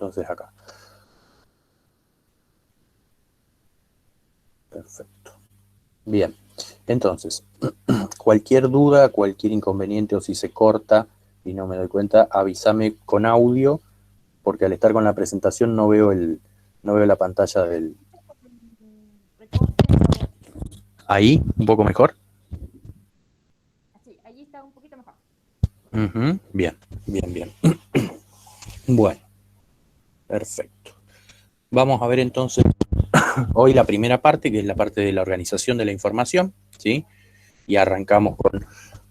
entonces acá. Perfecto. Bien, entonces, cualquier duda, cualquier inconveniente o si se corta y no me doy cuenta, avísame con audio, porque al estar con la presentación no veo la pantalla del... Ahí, un poco mejor. Sí, allí está un poquito mejor. Bien, bien, bien. Bueno, perfecto. Vamos a ver entonces hoy la primera parte, que es la parte de la organización de la información, ¿sí? Y arrancamos con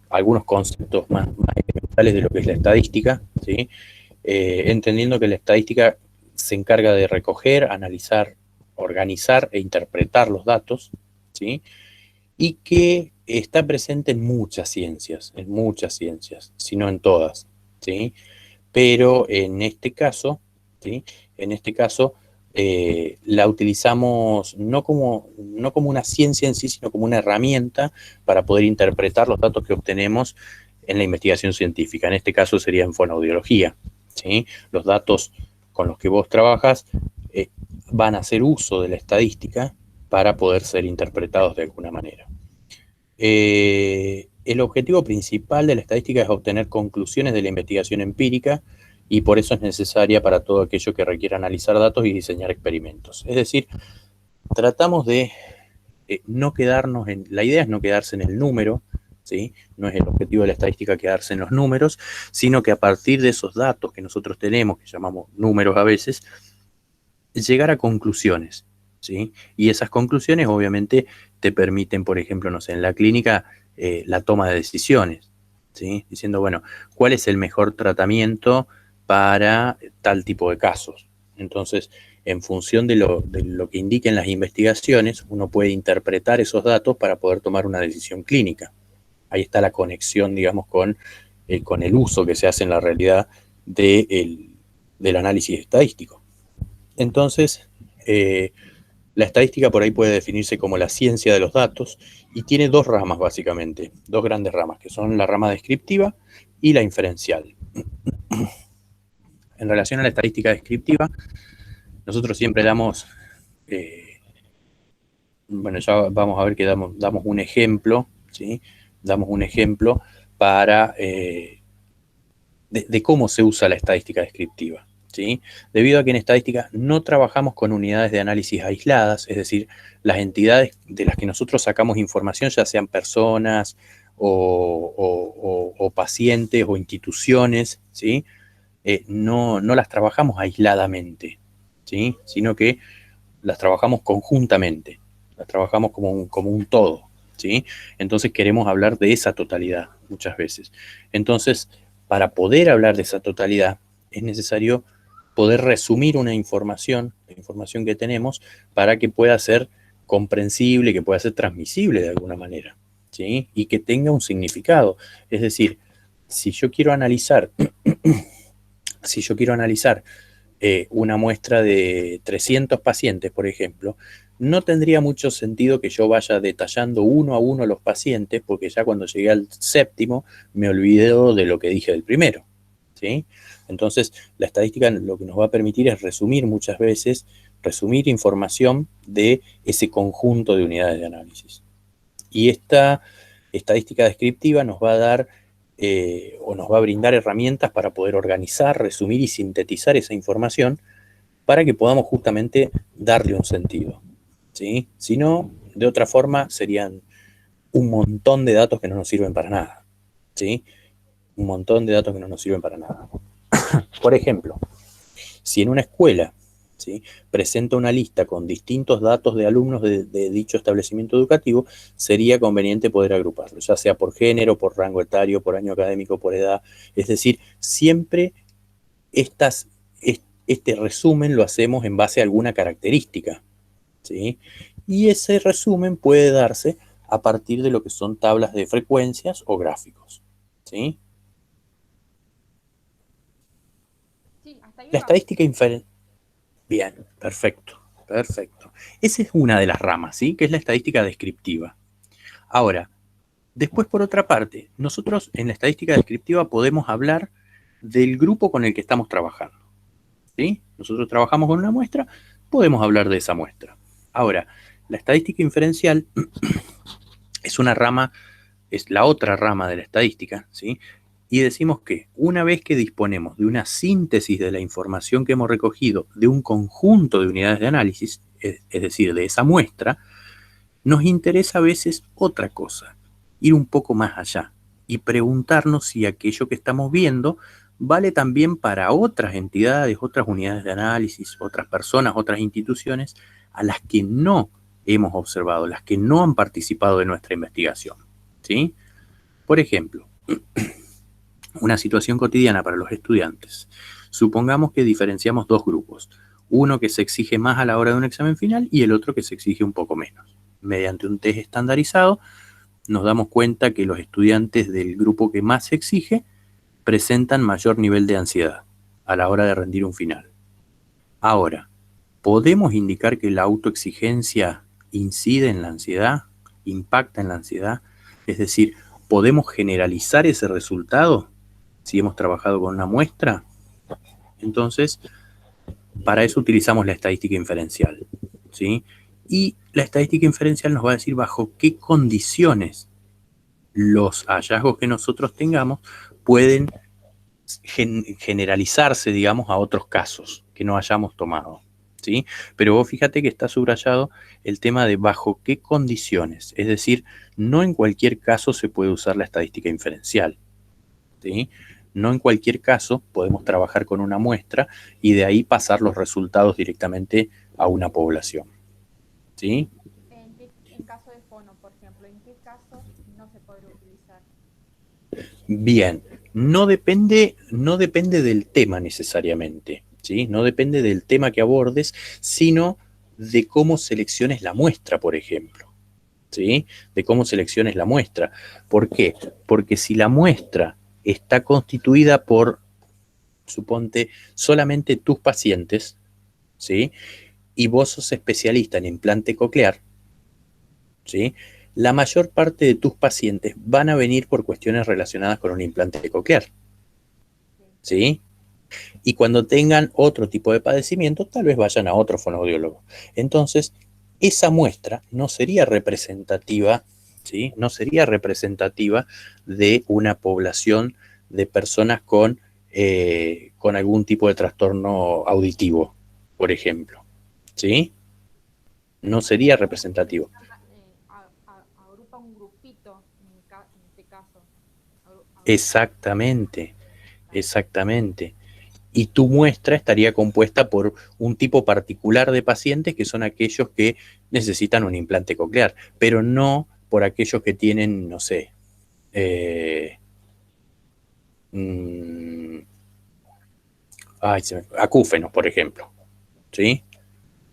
algunos conceptos más elementales de lo que es la estadística, ¿sí? Entendiendo que la estadística se encarga de recoger, analizar, organizar e interpretar los datos, ¿sí? Y que está presente en muchas ciencias, si no en todas, ¿sí? Pero en este caso, ¿sí? En este caso, la utilizamos no como una ciencia en sí, sino como una herramienta para poder interpretar los datos que obtenemos en la investigación científica. En este caso sería en fonoaudiología, ¿sí? Los datos con los que vos trabajas van a hacer uso de la estadística para poder ser interpretados de alguna manera. El objetivo principal de la estadística es obtener conclusiones de la investigación empírica y por eso es necesaria para todo aquello que requiera analizar datos y diseñar experimentos. Es decir, tratamos de no quedarnos en... La idea es no quedarse en el número, ¿sí? No es el objetivo de la estadística quedarse en los números, sino que a partir de esos datos que nosotros tenemos, que llamamos números a veces, llegar a conclusiones, ¿sí? Y esas conclusiones obviamente te permiten, por ejemplo, no sé, en la clínica, la toma de decisiones, ¿sí? Diciendo, bueno, ¿cuál es el mejor tratamiento para tal tipo de casos? Entonces, en función de lo que indiquen las investigaciones, uno puede interpretar esos datos para poder tomar una decisión clínica. Ahí está la conexión, digamos, con el uso que se hace en la realidad del análisis estadístico. Entonces, la estadística por ahí puede definirse como la ciencia de los datos y tiene dos ramas básicamente, dos grandes ramas, que son la rama descriptiva y la inferencial. En relación a la estadística descriptiva, nosotros siempre damos, bueno, ya vamos a ver que damos un ejemplo, ¿sí? Damos un ejemplo para de cómo se usa la estadística descriptiva, ¿sí? Debido a que en estadística no trabajamos con unidades de análisis aisladas, es decir, las entidades de las que nosotros sacamos información, ya sean personas o pacientes o instituciones, ¿sí? No las trabajamos aisladamente, ¿sí? Sino que las trabajamos conjuntamente, las trabajamos como un todo, ¿sí? Entonces queremos hablar de esa totalidad muchas veces. Entonces, para poder hablar de esa totalidad, es necesario poder resumir una información, la información que tenemos, para que pueda ser comprensible, que pueda ser transmisible de alguna manera, ¿sí? Y que tenga un significado. Es decir, si yo quiero analizar, si yo quiero analizar una muestra de 300 pacientes, por ejemplo, no tendría mucho sentido que yo vaya detallando uno a uno los pacientes, porque ya cuando llegué al séptimo me olvidé de lo que dije del primero, ¿sí? Entonces, la estadística lo que nos va a permitir es resumir muchas veces, resumir información de ese conjunto de unidades de análisis. Y esta estadística descriptiva nos va a dar o nos va a brindar herramientas para poder organizar, resumir y sintetizar esa información para que podamos justamente darle un sentido, ¿sí? Si no, de otra forma serían un montón de datos que no nos sirven para nada, ¿sí? Un montón de datos que no nos sirven para nada. Por ejemplo, si en una escuela, ¿sí?, presenta una lista con distintos datos de alumnos de dicho establecimiento educativo, sería conveniente poder agruparlos, ya sea por género, por rango etario, por año académico, por edad. Es decir, siempre estas, este resumen lo hacemos en base a alguna característica, ¿sí? Y ese resumen puede darse a partir de lo que son tablas de frecuencias o gráficos, ¿sí? Sí, hasta ahí La vamos. estadística inferencial. Bien, perfecto, perfecto. Esa es una de las ramas, ¿sí? Que es la estadística descriptiva. Ahora, después por otra parte, nosotros en la estadística descriptiva podemos hablar del grupo con el que estamos trabajando, ¿sí? Nosotros trabajamos con una muestra, podemos hablar de esa muestra. Ahora, la estadística inferencial es una rama, es la otra rama de la estadística, ¿sí? Y decimos que una vez que disponemos de una síntesis de la información que hemos recogido de un conjunto de unidades de análisis, es decir, de esa muestra, nos interesa a veces otra cosa, ir un poco más allá y preguntarnos si aquello que estamos viendo vale también para otras entidades, otras unidades de análisis, otras personas, otras instituciones a las que no hemos observado, las que no han participado de nuestra investigación, ¿sí? Por ejemplo, una situación cotidiana para los estudiantes. Supongamos que diferenciamos dos grupos, uno que se exige más a la hora de un examen final y el otro que se exige un poco menos. Mediante un test estandarizado, nos damos cuenta que los estudiantes del grupo que más se exige presentan mayor nivel de ansiedad a la hora de rendir un final. Ahora, ¿podemos indicar que la autoexigencia incide en la ansiedad, impacta en la ansiedad? Es decir, ¿podemos generalizar ese resultado si hemos trabajado con una muestra? Entonces, para eso utilizamos la estadística inferencial, ¿sí? Y la estadística inferencial nos va a decir bajo qué condiciones los hallazgos que nosotros tengamos pueden generalizarse, digamos, a otros casos que no hayamos tomado, ¿sí? Pero vos fíjate que está subrayado el tema de bajo qué condiciones, es decir, no en cualquier caso se puede usar la estadística inferencial, ¿sí? No en cualquier caso podemos trabajar con una muestra y de ahí pasar los resultados directamente a una población, ¿sí? En caso de fono, por ejemplo, ¿en qué caso no se podría utilizar? Bien, no depende del tema necesariamente, ¿sí? No depende del tema que abordes, sino de cómo selecciones la muestra, por ejemplo, ¿sí? De cómo selecciones la muestra. ¿Por qué? Porque si la muestra está constituida por, suponte, solamente tus pacientes, ¿sí? Y vos sos especialista en implante coclear, ¿sí? La mayor parte de tus pacientes van a venir por cuestiones relacionadas con un implante coclear, ¿sí? Y cuando tengan otro tipo de padecimiento, tal vez vayan a otro fonoaudiólogo. Entonces, esa muestra no sería representativa, ¿sí? No sería representativa de una población de personas con algún tipo de trastorno auditivo, por ejemplo, ¿sí? No sería representativo. Agrupa un grupito en este caso. Exactamente, exactamente. Y tu muestra estaría compuesta por un tipo particular de pacientes que son aquellos que necesitan un implante coclear, pero no por aquellos que tienen, no sé, eh, mmm, acúfenos, por ejemplo, ¿sí?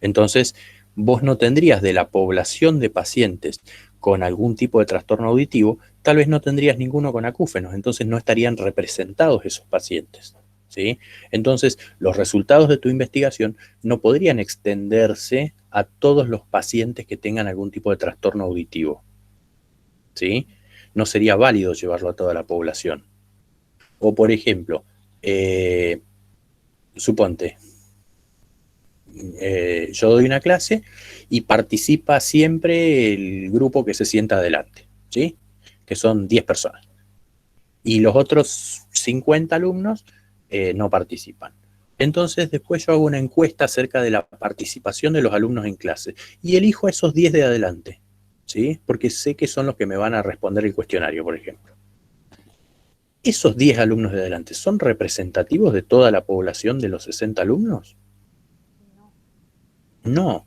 Entonces, vos no tendrías de la población de pacientes con algún tipo de trastorno auditivo, tal vez no tendrías ninguno con acúfenos, entonces no estarían representados esos pacientes, ¿sí? Entonces, los resultados de tu investigación no podrían extenderse a todos los pacientes que tengan algún tipo de trastorno auditivo, ¿sí? No sería válido llevarlo a toda la población. O, por ejemplo, suponte, yo doy una clase y participa siempre el grupo que se sienta adelante, ¿sí? Que son 10 personas. Y los otros 50 alumnos no participan. Entonces después yo hago una encuesta acerca de la participación de los alumnos en clase y elijo a esos 10 de adelante, ¿sí? Porque sé que son los que me van a responder el cuestionario, por ejemplo. ¿Esos 10 alumnos de adelante son representativos de toda la población de los 60 alumnos? No. No,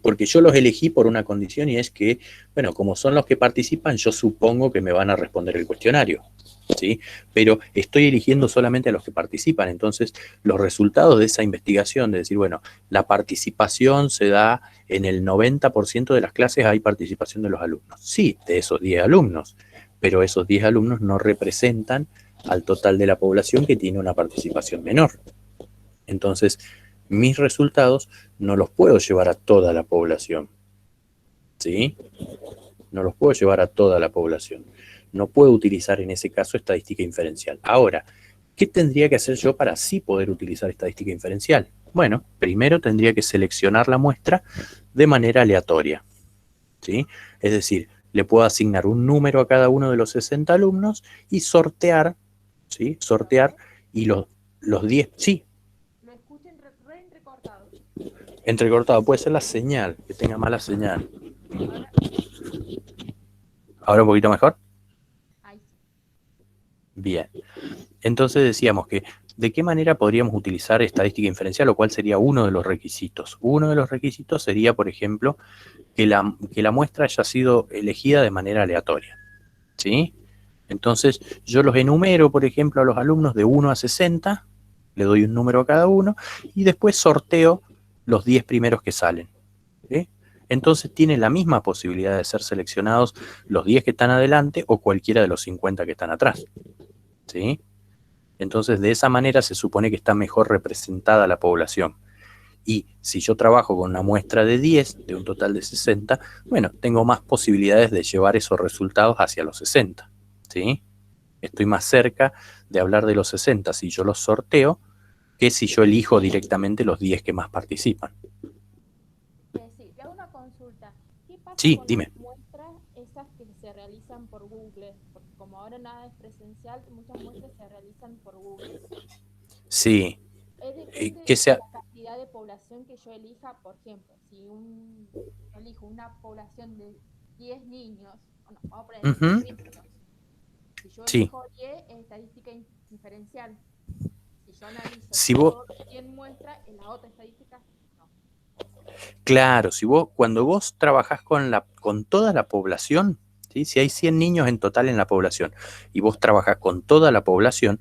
porque yo los elegí por una condición y es que, bueno, como son los que participan, yo supongo que me van a responder el cuestionario, ¿sí? Pero estoy eligiendo solamente a los que participan, entonces los resultados de esa investigación, de decir, bueno, la participación se da en el 90% de las clases, hay participación de los alumnos. Sí, de esos 10 alumnos, pero esos 10 alumnos no representan al total de la población que tiene una participación menor. Entonces, mis resultados no los puedo llevar a toda la población, ¿sí? No los puedo llevar a toda la población. No puedo utilizar en ese caso estadística inferencial. Ahora, ¿Qué tendría que hacer yo para así poder utilizar estadística inferencial? Bueno, primero tendría que seleccionar la muestra de manera aleatoria, ¿sí? Es decir, le puedo asignar un número a cada uno de los 60 alumnos y sortear, ¿sí? Sortear y los 10, sí, Lo escuchen re entrecortado. entrecortado, puede ser la señal, que tenga mala señal. Ahora, ¿Ahora un poquito mejor? ahí sí. Bien. Entonces decíamos que, ¿de qué manera podríamos utilizar estadística inferencial o cuál sería uno de los requisitos? Uno de los requisitos sería, por ejemplo, que la muestra haya sido elegida de manera aleatoria, ¿sí? Entonces, yo los enumero, por ejemplo, a los alumnos de 1 a 60, le doy un número a cada uno, y después sorteo los 10 primeros que salen, ¿sí? Entonces tienen la misma posibilidad de ser seleccionados los 10 que están adelante o cualquiera de los 50 que están atrás, ¿sí? Entonces, de esa manera se supone que está mejor representada la población. Y si yo trabajo con una muestra de 10, de un total de 60, bueno, tengo más posibilidades de llevar esos resultados hacia los 60, ¿sí? Estoy más cerca de hablar de los 60 si yo los sorteo que si yo elijo directamente los 10 que más participan. Sí, te hago una consulta. ¿Qué pasa Sí, con las dime. muestras esas que se realizan por Google? Porque como ahora nada es presencial, muchas muestras se realizan por Google. Sí, Depende que de sea... la cantidad de población que yo elija, por ejemplo, si elijo una población de 10 niños, o no, vamos a poner Ujú, 100 niños. Si yo sí, elijo 10, es estadística inferencial. Si yo analizo si vos... todas 100 muestras, en la otra estadística, no. Claro, si vos, cuando vos trabajás con toda la población, ¿sí? Si hay 100 niños en total en la población y vos trabajás con toda la población,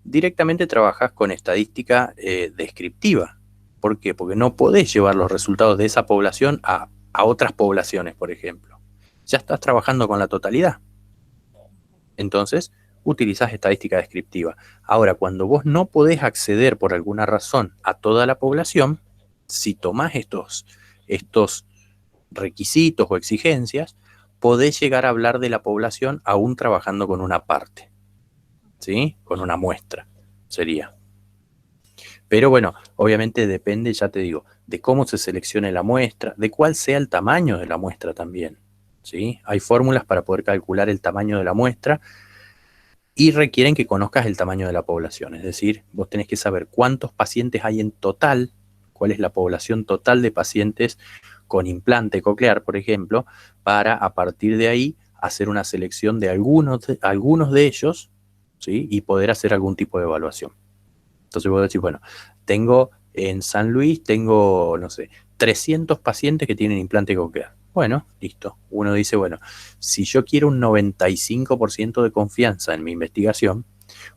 directamente trabajás con estadística descriptiva. ¿Por qué? Porque no podés llevar los resultados de esa población a otras poblaciones, por ejemplo. Ya estás trabajando con la totalidad. Entonces, utilizás estadística descriptiva. Ahora, cuando vos no podés acceder por alguna razón a toda la población, si tomás estos requisitos o exigencias, podés llegar a hablar de la población aún trabajando con una parte, ¿sí? Con una muestra, sería. Pero bueno, obviamente depende, ya te digo, de cómo se seleccione la muestra, de cuál sea el tamaño de la muestra también, ¿sí? Hay fórmulas para poder calcular el tamaño de la muestra y requieren que conozcas el tamaño de la población. Es decir, vos tenés que saber cuántos pacientes hay en total, cuál es la población total de pacientes con implante coclear, por ejemplo, para a partir de ahí hacer una selección de algunos de ellos, ¿sí? Y poder hacer algún tipo de evaluación. Entonces vos decís, bueno, tengo en San Luis, tengo, no sé, 300 pacientes que tienen implante coclear. Bueno, listo. Uno dice, bueno, si yo quiero un 95% de confianza en mi investigación,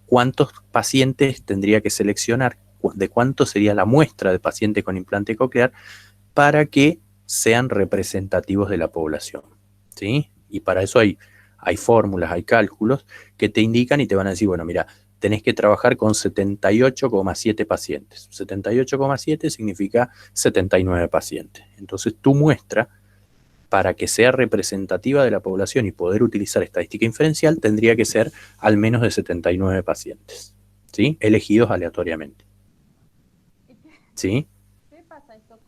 ¿cuántos pacientes tendría que seleccionar? ¿De cuánto sería la muestra de pacientes con implante coclear para que sean representativos de la población? ¿Sí? Y para eso hay fórmulas, hay cálculos que te indican y te van a decir, bueno, mira, tenés que trabajar con 78,7 pacientes. 78,7 significa 79 pacientes. Entonces tu muestra, para que sea representativa de la población y poder utilizar estadística inferencial, tendría que ser al menos de 79 pacientes, ¿sí? Elegidos aleatoriamente, ¿Y ¿sí? qué pasa esto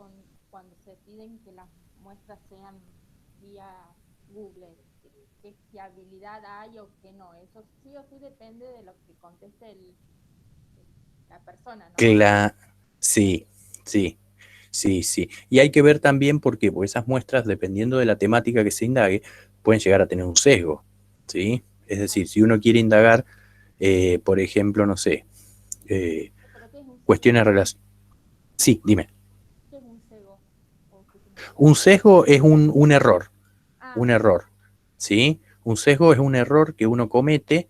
cuando se piden que las muestras sean vía Google? ¿Qué fiabilidad hay o qué no? Eso sí o sí depende de lo que conteste la persona, ¿no? Cla sí, sí, sí, sí. Y hay que ver también por qué, porque esas muestras, dependiendo de la temática que se indague, pueden llegar a tener un sesgo, ¿sí? Es decir, si uno quiere indagar, por ejemplo, no sé, eh, ¿Pero qué es un sesgo? cuestiones relacionadas... Sí, dime. ¿Qué es un sesgo? ¿O qué significa? Un sesgo es Ah, un error, ¿sí? Un sesgo es un error que uno comete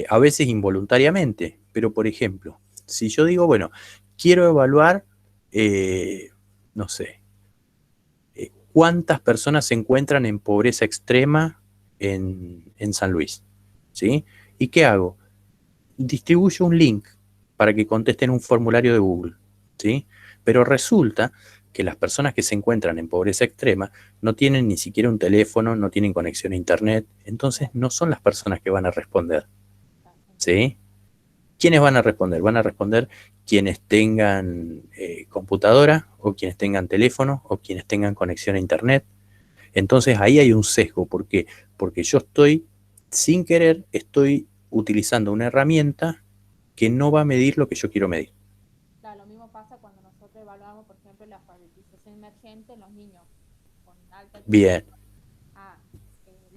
a veces involuntariamente, pero por ejemplo, si yo digo, bueno, quiero evaluar, no sé, cuántas personas se encuentran en pobreza extrema en San Luis, ¿sí? ¿Y qué hago? Distribuyo un link para que contesten un formulario de Google, ¿sí? Pero resulta que las personas que se encuentran en pobreza extrema no tienen ni siquiera un teléfono, no tienen conexión a internet, entonces claro, no son las personas que van a responder, claro, entiendo. ¿sí? ¿Quiénes van a responder? Van a responder quienes tengan computadora o quienes tengan teléfono o quienes tengan conexión a internet. Entonces ahí hay un sesgo. ¿Por qué? Porque yo estoy, sin querer, estoy utilizando una herramienta que no va a medir lo que yo quiero medir. Claro, lo mismo pasa cuando nosotros evaluamos, por ejemplo, la alfabetización emergente en los niños con alta Bien, adquisición a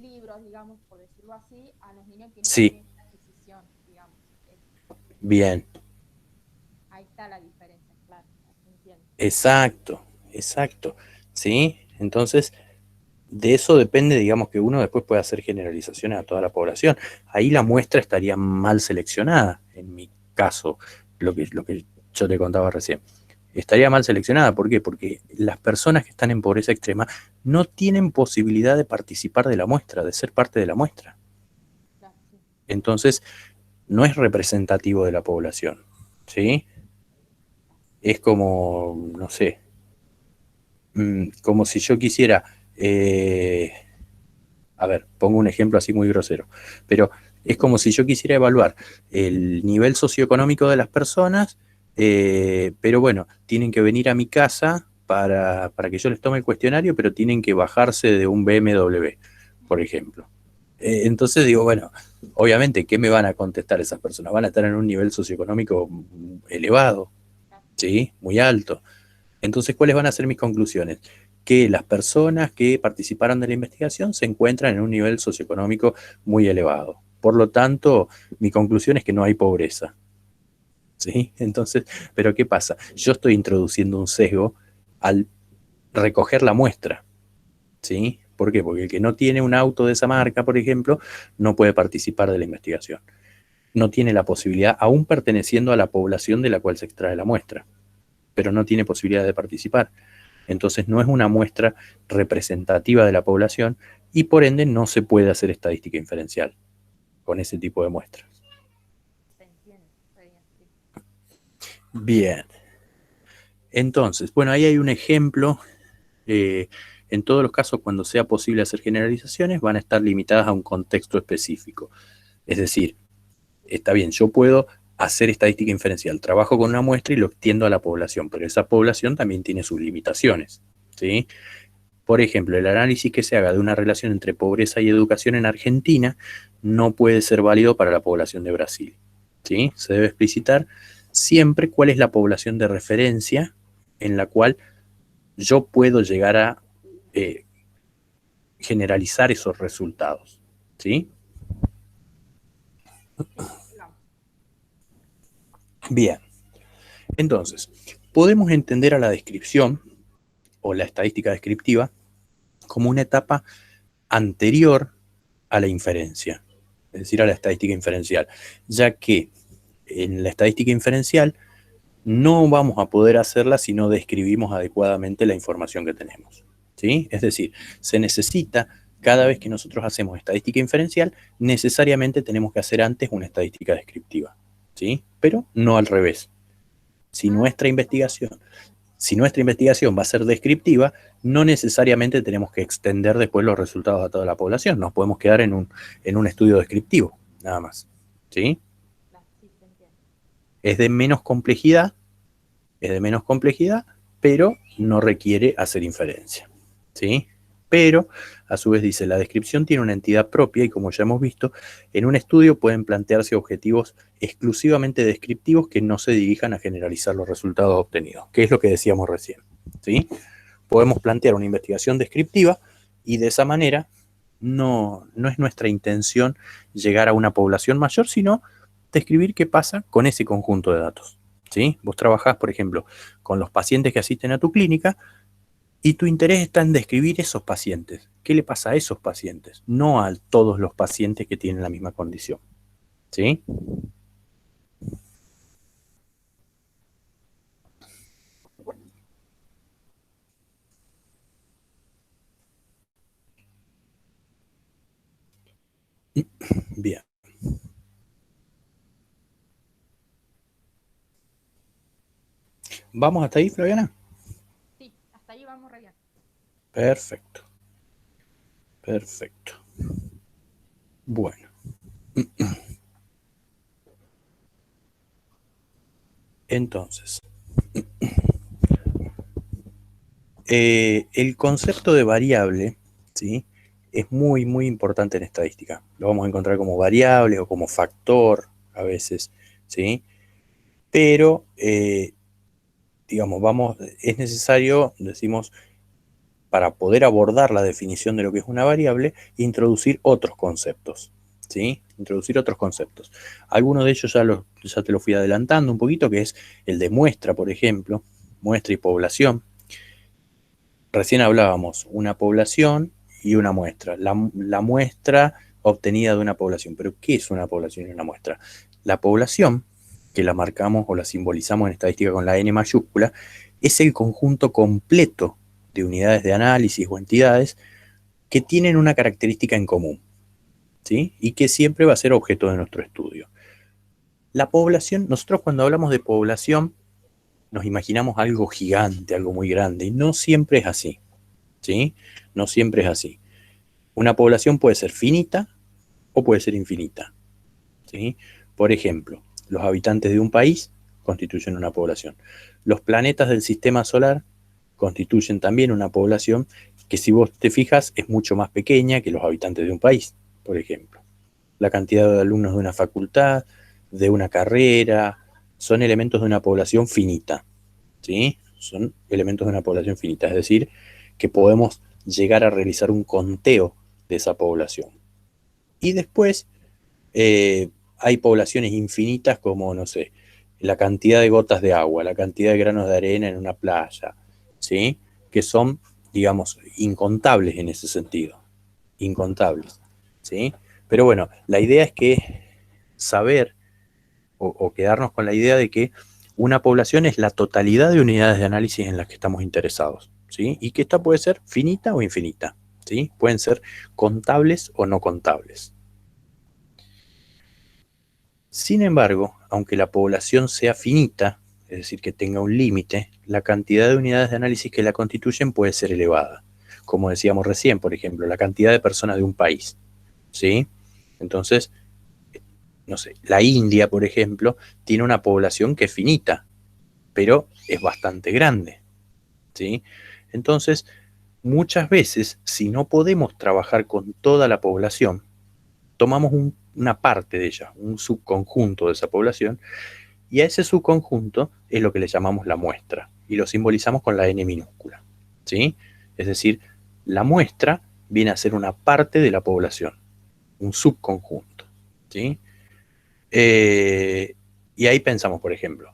libros, digamos, por decirlo así, a los niños que no sí, tienen adquisición, digamos. bien, Ahí está la diferencia, claro, entiendo. exacto, exacto, ¿sí? Entonces, de eso depende, digamos, que uno después puede hacer generalizaciones a toda la población. Ahí la muestra estaría mal seleccionada, en mi caso, lo que yo te contaba recién. Estaría mal seleccionada, ¿por qué? Porque las personas que están en pobreza extrema no tienen posibilidad de participar de la muestra, de ser parte de la muestra. Claro, sí. Entonces, no es representativo de la población, ¿sí? Es como, no sé, como si yo quisiera, a ver, pongo un ejemplo así muy grosero, pero es como si yo quisiera evaluar el nivel socioeconómico de las personas, pero bueno, tienen que venir a mi casa para que yo les tome el cuestionario, pero tienen que bajarse de un BMW, por ejemplo. Entonces digo, bueno, obviamente, ¿qué me van a contestar esas personas? Van a estar en un nivel socioeconómico elevado, Claro, ¿sí? Muy alto. Entonces, ¿cuáles van a ser mis conclusiones? Que las personas que participaron de la investigación se encuentran en un nivel socioeconómico muy elevado. Por lo tanto, mi conclusión es que no hay pobreza. ¿Sí? Entonces, ¿pero qué pasa? Yo estoy introduciendo un sesgo al recoger la muestra. ¿Sí? ¿Por qué? Porque el que no tiene un auto de esa marca, por ejemplo, no puede participar de la investigación. No tiene la posibilidad, aún perteneciendo a la población de la cual se extrae la muestra, pero no tiene posibilidad de participar. Entonces no es una muestra representativa de la población y por ende no se puede hacer estadística inferencial con ese tipo de muestras. se entiende, está bien, sí. Bien, entonces, bueno, ahí hay un ejemplo. En todos los casos, cuando sea posible hacer generalizaciones, van a estar limitadas a un contexto específico. Es decir, está bien, yo puedo hacer estadística inferencial, trabajo con una muestra y lo extiendo a la población, pero esa población también tiene sus limitaciones, ¿sí? Por ejemplo, el análisis que se haga de una relación entre pobreza y educación en Argentina no puede ser válido para la población de Brasil, ¿sí? Se debe explicitar siempre cuál es la población de referencia en la cual yo puedo llegar a eh, generalizar esos resultados, ¿sí? Digamos, Bien, entonces, podemos entender a la descripción o la estadística descriptiva como una etapa anterior a la inferencia, es decir, a la estadística inferencial, ya que en la estadística inferencial no vamos a poder hacerla si no describimos adecuadamente la información que tenemos, ¿sí? Es decir, se necesita, cada vez que nosotros hacemos estadística inferencial, necesariamente tenemos que hacer antes una estadística descriptiva, ¿sí? Pero no al revés. Si ah, nuestra investigación Si nuestra investigación va a ser descriptiva, no necesariamente tenemos que extender después los resultados a toda la población. Nos podemos quedar en un estudio descriptivo, nada más. ¿Sí? claro, sí, se entiende. Es de menos complejidad, es de menos complejidad, pero no requiere hacer inferencia. ¿Sí? Pero, a su vez, dice, la descripción tiene una entidad propia y como ya hemos visto, en un estudio pueden plantearse objetivos exclusivamente descriptivos que no se dirijan a generalizar los resultados obtenidos, que es lo que decíamos recién. ¿Sí? Podemos plantear una investigación descriptiva y de esa manera no es nuestra intención llegar a una población mayor, sino describir qué pasa con ese conjunto de datos. ¿Sí? Vos trabajás, por ejemplo, con los pacientes que asisten a tu clínica y tu interés está en describir esos pacientes. ¿Qué le pasa a esos pacientes? No a todos los pacientes que tienen la misma condición. ¿Sí? Bien. ¿Vamos hasta ahí, Flaviana? Sí, hasta ahí vamos re bien. Perfecto, perfecto. Bueno, Entonces, el concepto de variable, ¿sí?, es muy, muy importante en estadística. Lo vamos a encontrar como variable o como factor a veces, ¿sí? Pero, digamos, es necesario, decimos, para poder abordar la definición de lo que es una variable, introducir otros conceptos, ¿sí? Introducir otros conceptos. Algunos de ellos ya te lo fui adelantando un poquito, que es el de muestra, por ejemplo, muestra y población. Recién hablábamos una población y una muestra. La muestra obtenida de una población. ¿Pero qué es una población y una muestra? La población, que la marcamos o la simbolizamos en estadística con la N mayúscula, es el conjunto completo de unidades de análisis o entidades que tienen una característica en común, ¿sí? Y que siempre va a ser objeto de nuestro estudio. La población, nosotros cuando hablamos de población, nos imaginamos algo gigante, algo muy grande, y no siempre es así, ¿sí? No siempre es así. Una población puede ser finita o puede ser infinita, ¿sí? Por ejemplo, los habitantes de un país constituyen una población. Los planetas del sistema solar constituyen también una población que, si vos te fijas, es mucho más pequeña que los habitantes de un país, por ejemplo. La cantidad de alumnos de una facultad, de una carrera, son elementos de una población finita, ¿sí? Son elementos de una población finita, es decir, que podemos llegar a realizar un conteo de esa población. Y después hay poblaciones infinitas como, no sé, la cantidad de gotas de agua, la cantidad de granos de arena en una playa, ¿sí? Que son, digamos, incontables en ese sentido, incontables, ¿sí? Pero bueno, la idea es que saber o quedarnos con la idea de que una población es la totalidad de unidades de análisis en las que estamos interesados, ¿sí? Y que esta puede ser finita o infinita, ¿sí? Pueden ser contables o no contables. Sin embargo, aunque la población sea finita, es decir, que tenga un límite, la cantidad de unidades de análisis que la constituyen puede ser elevada. Como decíamos recién, por ejemplo, la cantidad de personas de un país, ¿sí? Entonces, no sé, la India, por ejemplo, tiene una población que es finita, pero es bastante grande, ¿sí? Entonces, muchas veces, si no podemos trabajar con toda la población, tomamos una parte de ella, un subconjunto de esa población, y a ese subconjunto es lo que le llamamos la muestra, y lo simbolizamos con la N minúscula, ¿sí? Es decir, la muestra viene a ser una parte de la población, un subconjunto, ¿sí? Y ahí pensamos, por ejemplo,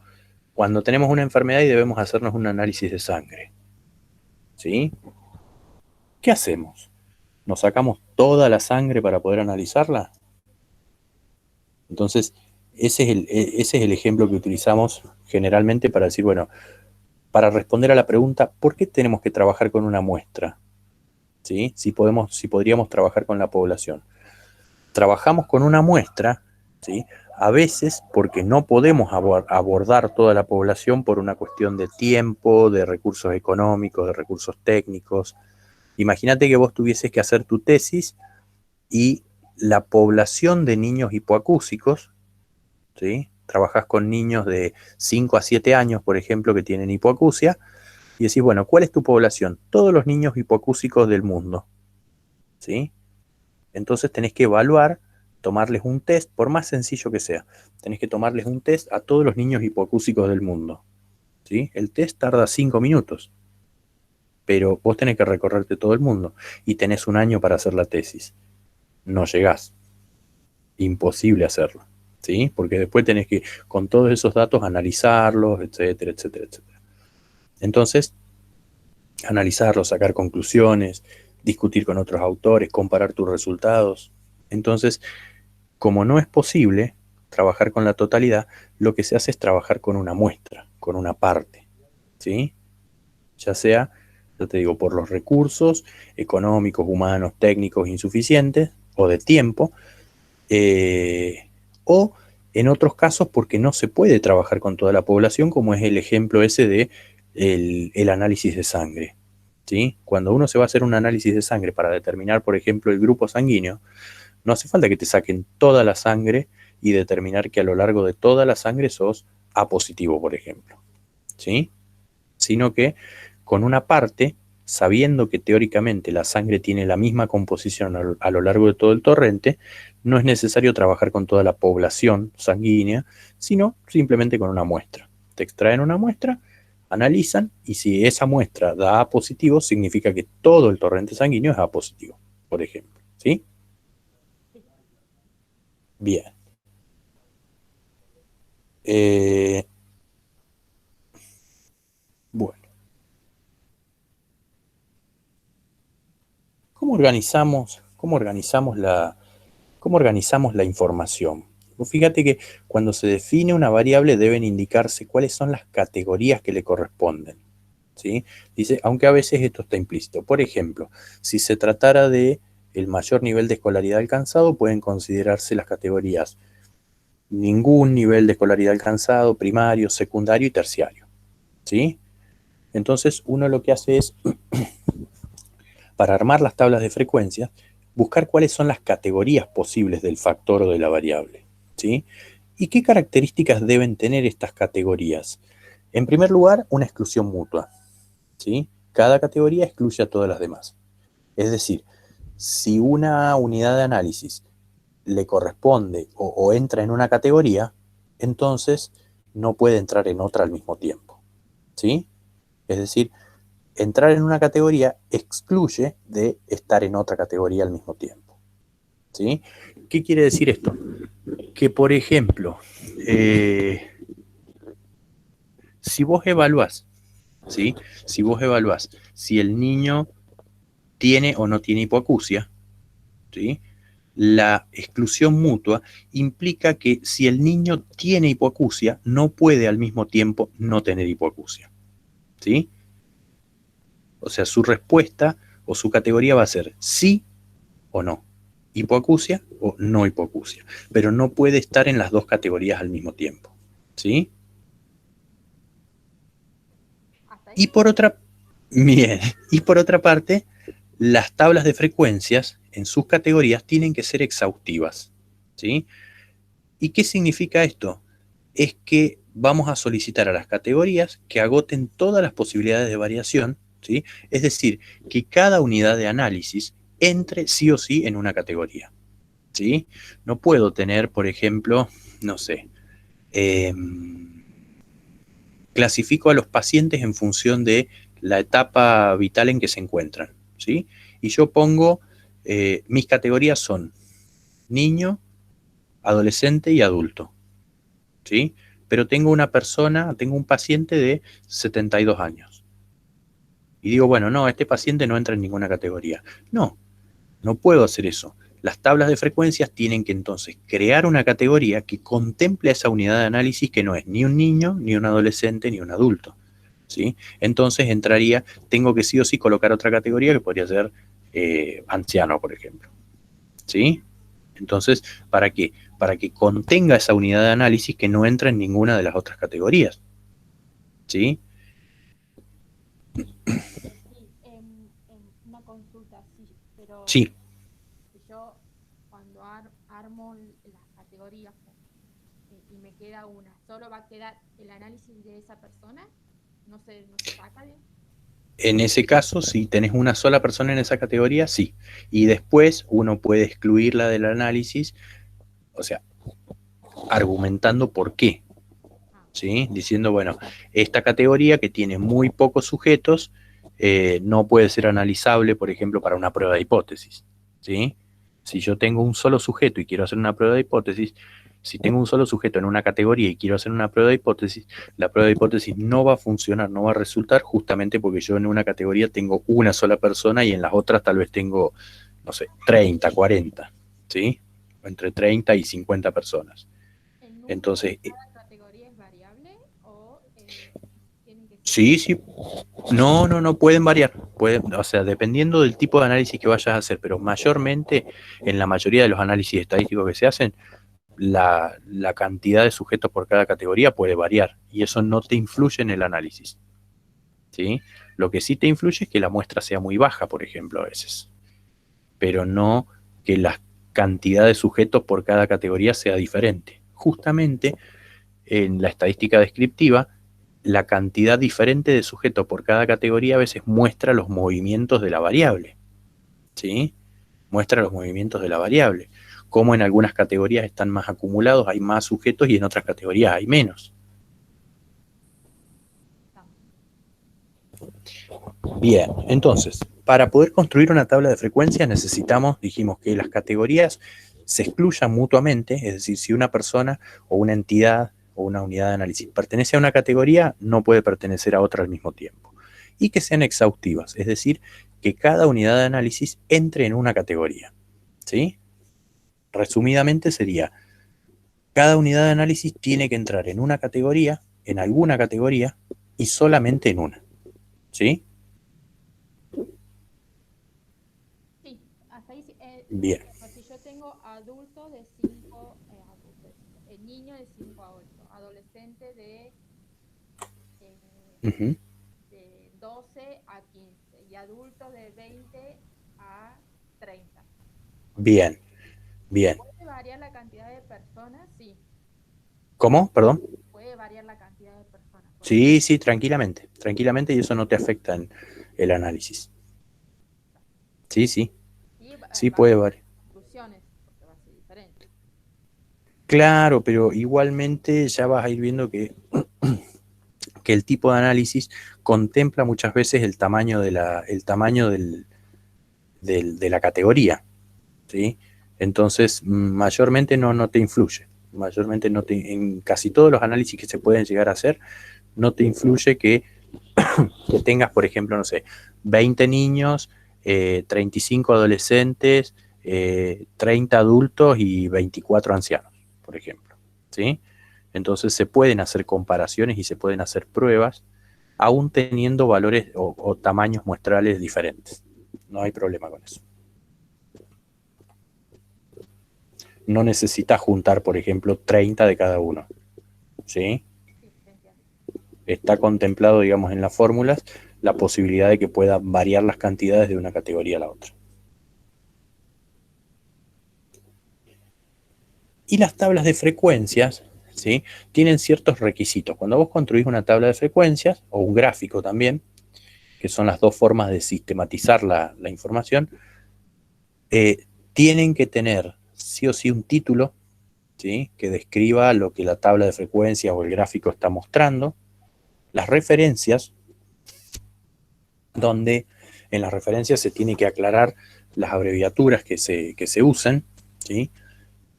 cuando tenemos una enfermedad y debemos hacernos un análisis de sangre, ¿sí? ¿Qué hacemos? ¿Nos sacamos toda la sangre para poder analizarla? Entonces, ese es el ejemplo que utilizamos generalmente para decir, bueno, para responder a la pregunta, ¿por qué tenemos que trabajar con una muestra? ¿Sí? Si podríamos trabajar con la población. Trabajamos con una muestra, ¿sí? A veces porque no podemos abordar toda la población por una cuestión de tiempo, de recursos económicos, de recursos técnicos. Imagínate que vos tuvieses que hacer tu tesis y la población de niños hipoacúsicos, ¿sí? Trabajás con niños de 5 a 7 años, por ejemplo, que tienen hipoacusia, y decís, bueno, ¿cuál es tu población? Todos los niños hipoacúsicos del mundo, ¿sí? Entonces tenés que evaluar, tomarles un test, por más sencillo que sea, tenés que tomarles un test a todos los niños hipoacúsicos del mundo, ¿sí? El test tarda 5 minutos, pero vos tenés que recorrerte todo el mundo y tenés un año para hacer la tesis. No llegás. Imposible hacerlo, ¿sí? Porque después tenés que, con todos esos datos, analizarlos, etcétera, etcétera, etcétera. Entonces, analizarlos, sacar conclusiones, discutir con otros autores, comparar tus resultados. Entonces, como no es posible trabajar con la totalidad, lo que se hace es trabajar con una muestra, con una parte, ¿sí? Ya sea, yo te digo, por los recursos económicos, humanos, técnicos insuficientes o de tiempo, o en otros casos porque no se puede trabajar con toda la población, como es el ejemplo ese de el análisis de sangre, ¿sí? Cuando uno se va a hacer un análisis de sangre para determinar, por ejemplo, el grupo sanguíneo, no hace falta que te saquen toda la sangre y determinar que a lo largo de toda la sangre sos A positivo, por ejemplo, ¿sí? Sino que con una parte, sabiendo que teóricamente la sangre tiene la misma composición a lo largo de todo el torrente, no es necesario trabajar con toda la población sanguínea, sino simplemente con una muestra. Te extraen una muestra, analizan, y si esa muestra da A positivo, significa que todo el torrente sanguíneo es A positivo, por ejemplo, ¿sí? Bien. Bueno, ¿cómo organizamos la información? Pues fíjate que cuando se define una variable deben indicarse cuáles son las categorías que le corresponden, ¿sí? Dice, aunque a veces esto está implícito. Por ejemplo, si se tratara de el mayor nivel de escolaridad alcanzado, pueden considerarse las categorías ningún nivel de escolaridad alcanzado, primario, secundario y terciario, ¿sí? Entonces uno lo que hace es, para armar las tablas de frecuencia, buscar cuáles son las categorías posibles del factor o de la variable, ¿sí? ¿Y qué características deben tener estas categorías? En primer lugar, una exclusión mutua, ¿sí? Cada categoría excluye a todas las demás. Es decir, si una unidad de análisis le corresponde o entra en una categoría, entonces no puede entrar en otra al mismo tiempo, ¿sí? Es decir, entrar en una categoría excluye de estar en otra categoría al mismo tiempo, ¿sí? ¿Qué quiere decir esto? Que, por ejemplo, si vos evaluás, ¿sí? Si vos evaluás si el niño tiene o no tiene hipoacusia, ¿sí? La exclusión mutua implica que si el niño tiene hipoacusia, no puede al mismo tiempo no tener hipoacusia, ¿sí? O sea, su respuesta o su categoría va a ser sí o no, hipoacusia o no hipoacusia, pero no puede estar en las dos categorías al mismo tiempo, ¿sí? Hasta ahí Y todo por bien. otra, bien, y por otra parte, las tablas de frecuencias en sus categorías tienen que ser exhaustivas, ¿sí? ¿Y qué significa esto? Es que vamos a solicitar a las categorías que agoten todas las posibilidades de variación, ¿sí? Es decir, que cada unidad de análisis entre sí o sí en una categoría, ¿sí? No puedo tener, por ejemplo, no sé, eh, clasifico a los pacientes en función de la etapa vital en que se encuentran, ¿sí? Y yo pongo, mis categorías son niño, adolescente y adulto, ¿sí? Pero tengo un paciente de 72 años. Y digo, bueno, no, este paciente no entra en ninguna categoría. No, no puedo hacer eso. Las tablas de frecuencias tienen que entonces crear una categoría que contemple esa unidad de análisis que no es ni un niño, ni un adolescente, ni un adulto, ¿sí? Entonces tengo que sí o sí colocar otra categoría que podría ser anciano, por ejemplo, ¿sí? Entonces, ¿para qué? Para que contenga esa unidad de análisis que no entra en ninguna de las otras categorías, ¿sí? Sí, una consulta, sí, pero Sí, si yo cuando armo las categorías y me queda una, ¿solo va a quedar el análisis de esa persona? ¿No se saca bien? en ese caso, si tenés una sola persona en esa categoría, sí. Y después uno puede excluirla del análisis, o sea, argumentando por qué, Ah, ¿sí? Diciendo, bueno, esta categoría que tiene muy pocos sujetos no puede ser analizable, por ejemplo, para una prueba de hipótesis, ¿sí? Si yo tengo un solo sujeto y quiero hacer una prueba de hipótesis, si tengo un solo sujeto en una categoría y quiero hacer una prueba de hipótesis, la prueba de hipótesis no va a funcionar, no va a resultar justamente porque yo en una categoría tengo una sola persona y en las otras tal vez tengo, no sé, 30, 40, ¿sí? Entre 30 y 50 personas. ¿el número de Entonces, cada categoría es variable o tienen que ser sí, sí, no, no, no pueden variar. Pueden, o sea, dependiendo del tipo de análisis que vayas a hacer, pero mayormente, en la mayoría de los análisis estadísticos que se hacen, la cantidad de sujetos por cada categoría puede variar y eso no te influye en el análisis, ¿sí? Lo que sí te influye es que la muestra sea muy baja, por ejemplo, a veces, pero no que la cantidad de sujetos por cada categoría sea diferente. Justamente en la estadística descriptiva, la cantidad diferente de sujetos por cada categoría a veces muestra los movimientos de la variable, ¿sí? Muestra los movimientos de la variable. Como en algunas categorías están más acumulados, hay más sujetos y en otras categorías hay menos. Bien, entonces, para poder construir una tabla de frecuencias necesitamos, dijimos que las categorías se excluyan mutuamente, es decir, si una persona o una entidad o una unidad de análisis pertenece a una categoría, no puede pertenecer a otra al mismo tiempo. Y que sean exhaustivas, es decir, que cada unidad de análisis entre en una categoría, ¿sí? Resumidamente sería, cada unidad de análisis tiene que entrar en una categoría, en alguna categoría, y solamente en una, ¿sí? Sí, hasta ahí sí. Bien. Si yo tengo adultos de 5, niños de 5 a 8, adolescente Uh-huh. de 12 a 15 y adultos de 20 a 30. Bien, bien. ¿Puede variar la cantidad de personas? Sí. ¿Cómo? Perdón. Puede variar la cantidad de personas. Sí, sí, tranquilamente. Tranquilamente y eso no te afecta en el análisis. Sí, sí. Sí, Sí va a puede haber variar. conclusiones, porque va a ser diferente. Claro, pero igualmente ya vas a ir viendo que el tipo de análisis contempla muchas veces el tamaño de la categoría, ¿sí? Entonces, mayormente no te influye. Mayormente en casi todos los análisis que se pueden llegar a hacer, no te influye que tengas, por ejemplo, no sé, 20 niños, 35 adolescentes, 30 adultos y 24 ancianos, por ejemplo, ¿sí? Entonces se pueden hacer comparaciones y se pueden hacer pruebas, aún teniendo valores o tamaños muestrales diferentes. No hay problema con eso. No necesitas juntar, por ejemplo, 30 de cada uno, ¿sí? Sí, se entiende. Está contemplado, digamos, en las fórmulas la posibilidad de que pueda variar las cantidades de una categoría a la otra. Y las tablas de frecuencias, ¿sí? Tienen ciertos requisitos. Cuando vos construís una tabla de frecuencias, o un gráfico también, que son las dos formas de sistematizar la información, tienen que tener sí o sí un título, ¿sí? Que describa lo que la tabla de frecuencias o el gráfico está mostrando, las referencias, donde en las referencias se tiene que aclarar las abreviaturas que se usen, ¿sí?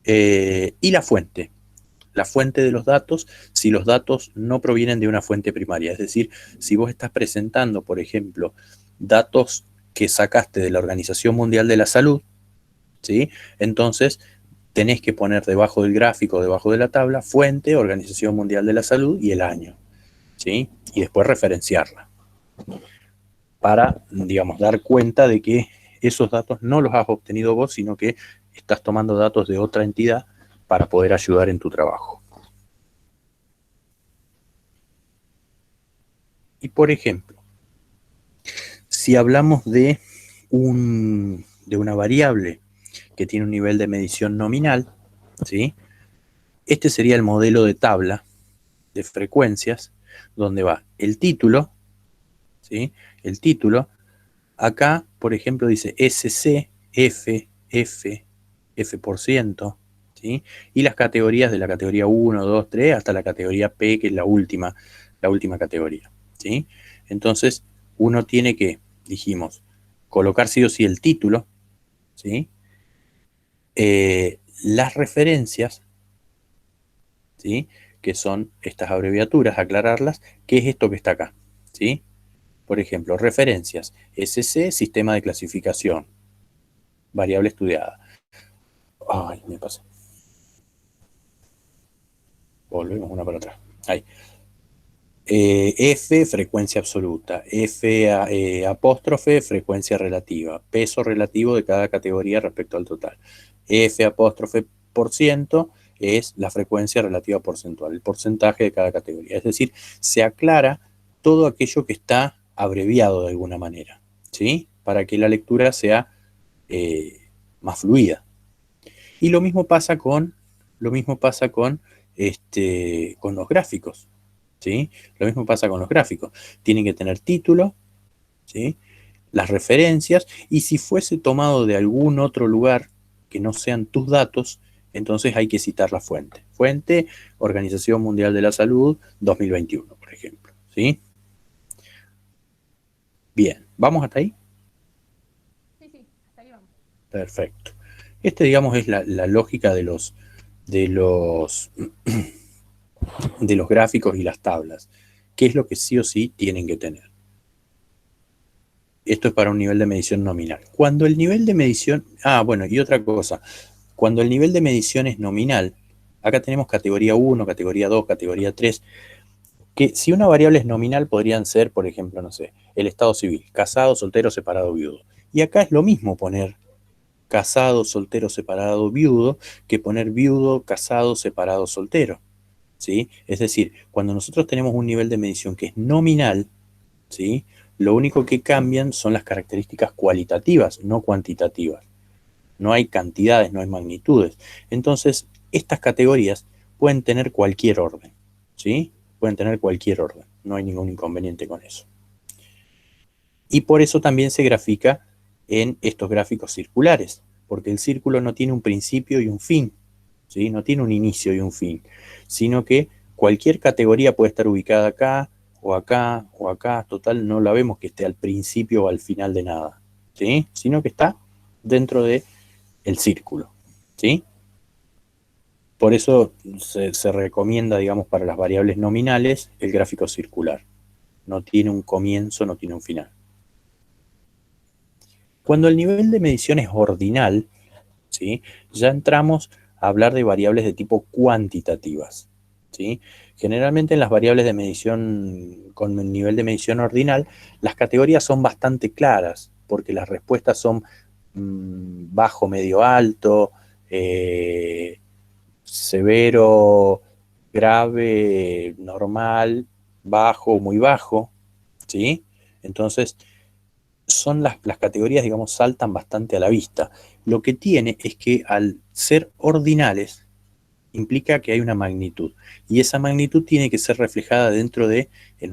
Y la fuente de los datos, si los datos no provienen de una fuente primaria. Es decir, si vos estás presentando, por ejemplo, datos que sacaste de la Organización Mundial de la Salud, ¿sí? Entonces tenés que poner debajo del gráfico, debajo de la tabla, fuente, Organización Mundial de la Salud y el año, ¿sí? Y después referenciarla para, digamos, dar cuenta de que esos datos no los has obtenido vos, sino que estás tomando datos de otra entidad para poder ayudar en tu trabajo. Y por ejemplo, si hablamos de una variable que tiene un nivel de medición nominal, ¿sí? Este sería el modelo de tabla de frecuencias, donde va el título, ¿sí? El título, acá, por ejemplo, dice SC, F, F, F%, ¿sí? Y las categorías de la categoría 1, 2, 3, hasta la categoría P, que es la última categoría, ¿sí? Entonces, uno tiene que, dijimos, colocar sí o sí el título, ¿sí? Las referencias, ¿sí? Que son estas abreviaturas, aclararlas, ¿qué es esto que está acá? ¿Sí? Por ejemplo, referencias, SC, sistema de clasificación, variable estudiada. Ay, me pasé. Volvemos una para atrás. Ahí. F, frecuencia absoluta. F, apóstrofe, frecuencia relativa. Peso relativo de cada categoría respecto al total. F, apóstrofe, por ciento, es la frecuencia relativa porcentual, el porcentaje de cada categoría. Es decir, se aclara todo aquello que está abreviado de alguna manera, ¿sí? Para que la lectura sea más fluida. Y lo mismo pasa con con los gráficos, ¿sí? Lo mismo pasa con los gráficos. Tienen que tener título, ¿sí? Las referencias, y si fuese tomado de algún otro lugar que no sean tus datos, entonces hay que citar la fuente. Fuente, Organización Mundial de la Salud 2021, por ejemplo, ¿sí? Bien, ¿vamos hasta ahí? Sí, sí, hasta ahí vamos. Perfecto. Digamos, es la lógica de los, de los gráficos y las tablas. ¿Qué es lo que sí o sí tienen que tener? Esto es para un nivel de medición nominal. Cuando el nivel de medición... Ah, bueno, y otra cosa. Cuando el nivel de medición es nominal, acá tenemos categoría 1, categoría 2, categoría 3, que si una variable es nominal podrían ser, por ejemplo, no sé, el estado civil, casado, soltero, separado, viudo. Y acá es lo mismo poner casado, soltero, separado, viudo, que poner viudo, casado, separado, soltero, ¿sí? Es decir, cuando nosotros tenemos un nivel de medición que es nominal, ¿sí? Lo único que cambian son las características cualitativas, no cuantitativas. No hay cantidades, no hay magnitudes. Entonces, estas categorías pueden tener cualquier orden, ¿sí? Pueden tener cualquier orden. No hay ningún inconveniente con eso. Y por eso también se grafica en estos gráficos circulares, porque el círculo no tiene un principio y un fin, ¿sí? No tiene un inicio y un fin, sino que cualquier categoría puede estar ubicada acá, o acá, o acá, total, no la vemos que esté al principio o al final de nada, ¿sí? Sino que está dentro del círculo, ¿sí? Por eso se recomienda, digamos, para las variables nominales, el gráfico circular. No tiene un comienzo, no tiene un final. Cuando el nivel de medición es ordinal, ¿sí? Ya entramos a hablar de variables de tipo cuantitativas, ¿sí? Generalmente en las variables de medición con el nivel de medición ordinal, las categorías son bastante claras, porque las respuestas son bajo, medio, alto, severo, grave, normal, bajo, muy bajo, ¿sí? Entonces, son las categorías, digamos, saltan bastante a la vista. Lo que tiene es que al ser ordinales, implica que hay una magnitud. Y esa magnitud tiene que ser reflejada en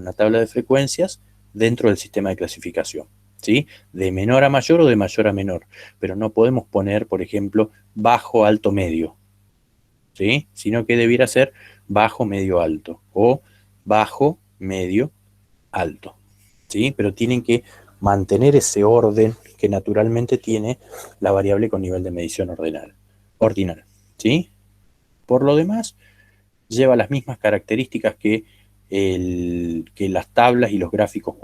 una tabla de frecuencias, dentro del sistema de clasificación. ¿Sí? De menor a mayor o de mayor a menor. Pero no podemos poner, por ejemplo, bajo, alto, medio. ¿Sí? Sino que debiera ser bajo, medio, alto. O bajo, medio, alto. ¿Sí? Pero tienen que mantener ese orden que naturalmente tiene la variable con nivel de medición ordinal. ¿Sí? Por lo demás, lleva las mismas características que las tablas y los gráficos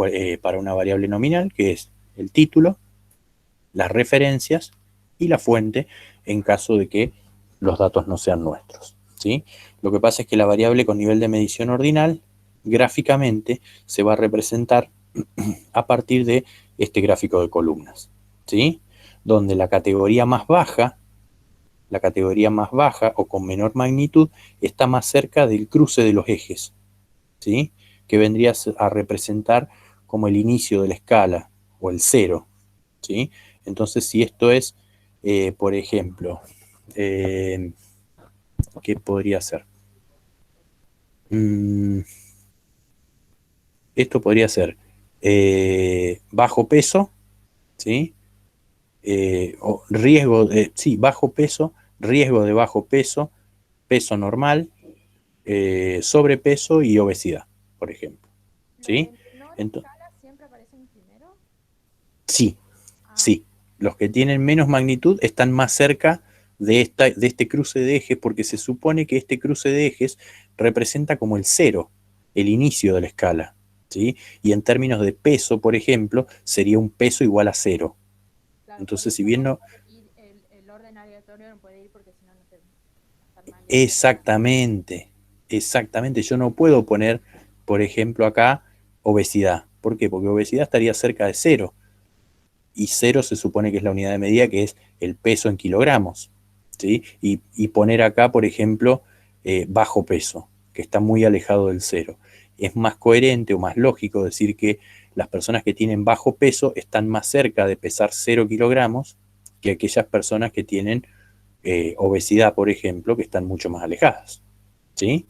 para una variable nominal, que es el título, las referencias y la fuente en caso de que los datos no sean nuestros, ¿sí? Lo que pasa es que la variable con nivel de medición ordinal gráficamente se va a representar a partir de este gráfico de columnas, ¿sí? Donde la categoría más baja o con menor magnitud está más cerca del cruce de los ejes, ¿sí? Que vendría a representar como el inicio de la escala o el cero, ¿sí? Entonces, si esto es, por ejemplo, ¿qué podría ser? Esto podría ser bajo peso, ¿sí? O riesgo sí, bajo peso, riesgo de bajo peso, peso normal, sobrepeso y obesidad, por ejemplo. ¿Los ¿Sí? de menor Entonces, escala siempre aparecen primero? sí, Ah, sí. Los que tienen menos magnitud están más cerca de este cruce de ejes, porque se supone que este cruce de ejes representa como el cero, el inicio de la escala. ¿Sí? Y en términos de peso, por ejemplo, sería un peso igual a cero. claro, por Entonces, eso si bien no no, puede ir el orden aleatorio, no puede ir porque si no, no te va a estar mal hecho. exactamente, exactamente. Yo no puedo poner, por ejemplo, acá obesidad. ¿Por qué? Porque obesidad estaría cerca de cero. Y cero se supone que es la unidad de medida, que es el peso en kilogramos. ¿Sí? Y poner acá, por ejemplo, bajo peso, que está muy alejado del cero. Es más coherente o más lógico decir que las personas que tienen bajo peso están más cerca de pesar 0 kilogramos que aquellas personas que tienen obesidad, por ejemplo, que están mucho más alejadas. ¿sí?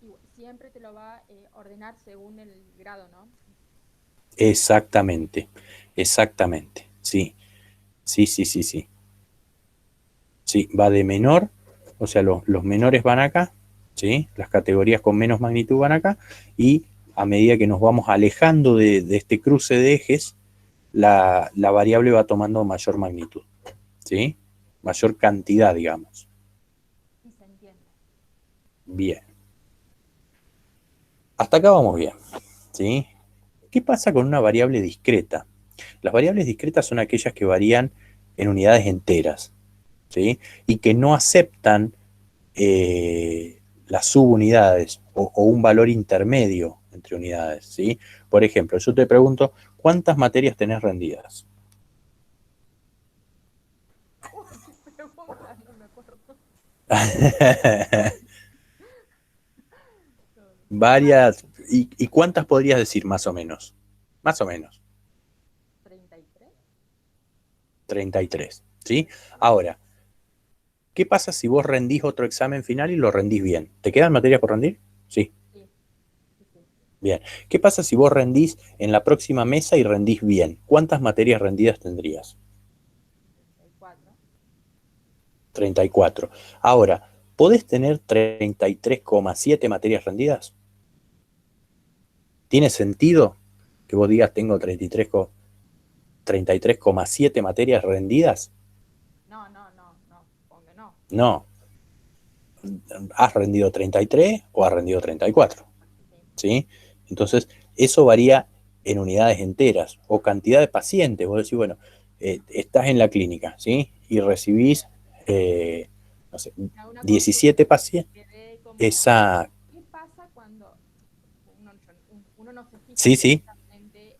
Y siempre te lo va a ordenar según el grado, ¿no? Exactamente, exactamente, sí, sí, sí, sí, sí. Sí, va de menor, o sea, los menores van acá, ¿sí? Las categorías con menos magnitud van acá, y a medida que nos vamos alejando de este cruce de ejes, la variable va tomando mayor magnitud, ¿sí? Mayor cantidad, digamos. Y se entiende. Bien. Hasta acá vamos bien, ¿sí? ¿Qué pasa con una variable discreta? Las variables discretas son aquellas que varían en unidades enteras, ¿sí? Y que no aceptan las subunidades o un valor intermedio entre unidades, ¿sí? Por ejemplo, yo te pregunto, ¿cuántas materias tenés rendidas? Uy, qué pregunta, no me acuerdo. Varias. ¿Y cuántas podrías decir más o menos? Más o menos. 33. 33, ¿sí? Ahora, ¿qué pasa si vos rendís otro examen final y lo rendís bien? ¿Te quedan materias por rendir? Sí. Sí, sí, sí. Bien. ¿Qué pasa si vos rendís en la próxima mesa y rendís bien? ¿Cuántas materias rendidas tendrías? 34. 34. Ahora, ¿podés tener 33,7 materias rendidas? ¿Tiene sentido que vos digas tengo 33,7 materias rendidas? No, no, no, no, supongo que no. No. ¿Has rendido 33 o has rendido 34? Sí. ¿Sí? Entonces, eso varía en unidades enteras o cantidad de pacientes. Vos decís, bueno, estás en la clínica, ¿sí? Y recibís, no sé, A una consulta 17 pacientes. quedé como, Esa, ¿qué pasa cuando uno no se fija sí, sí, exactamente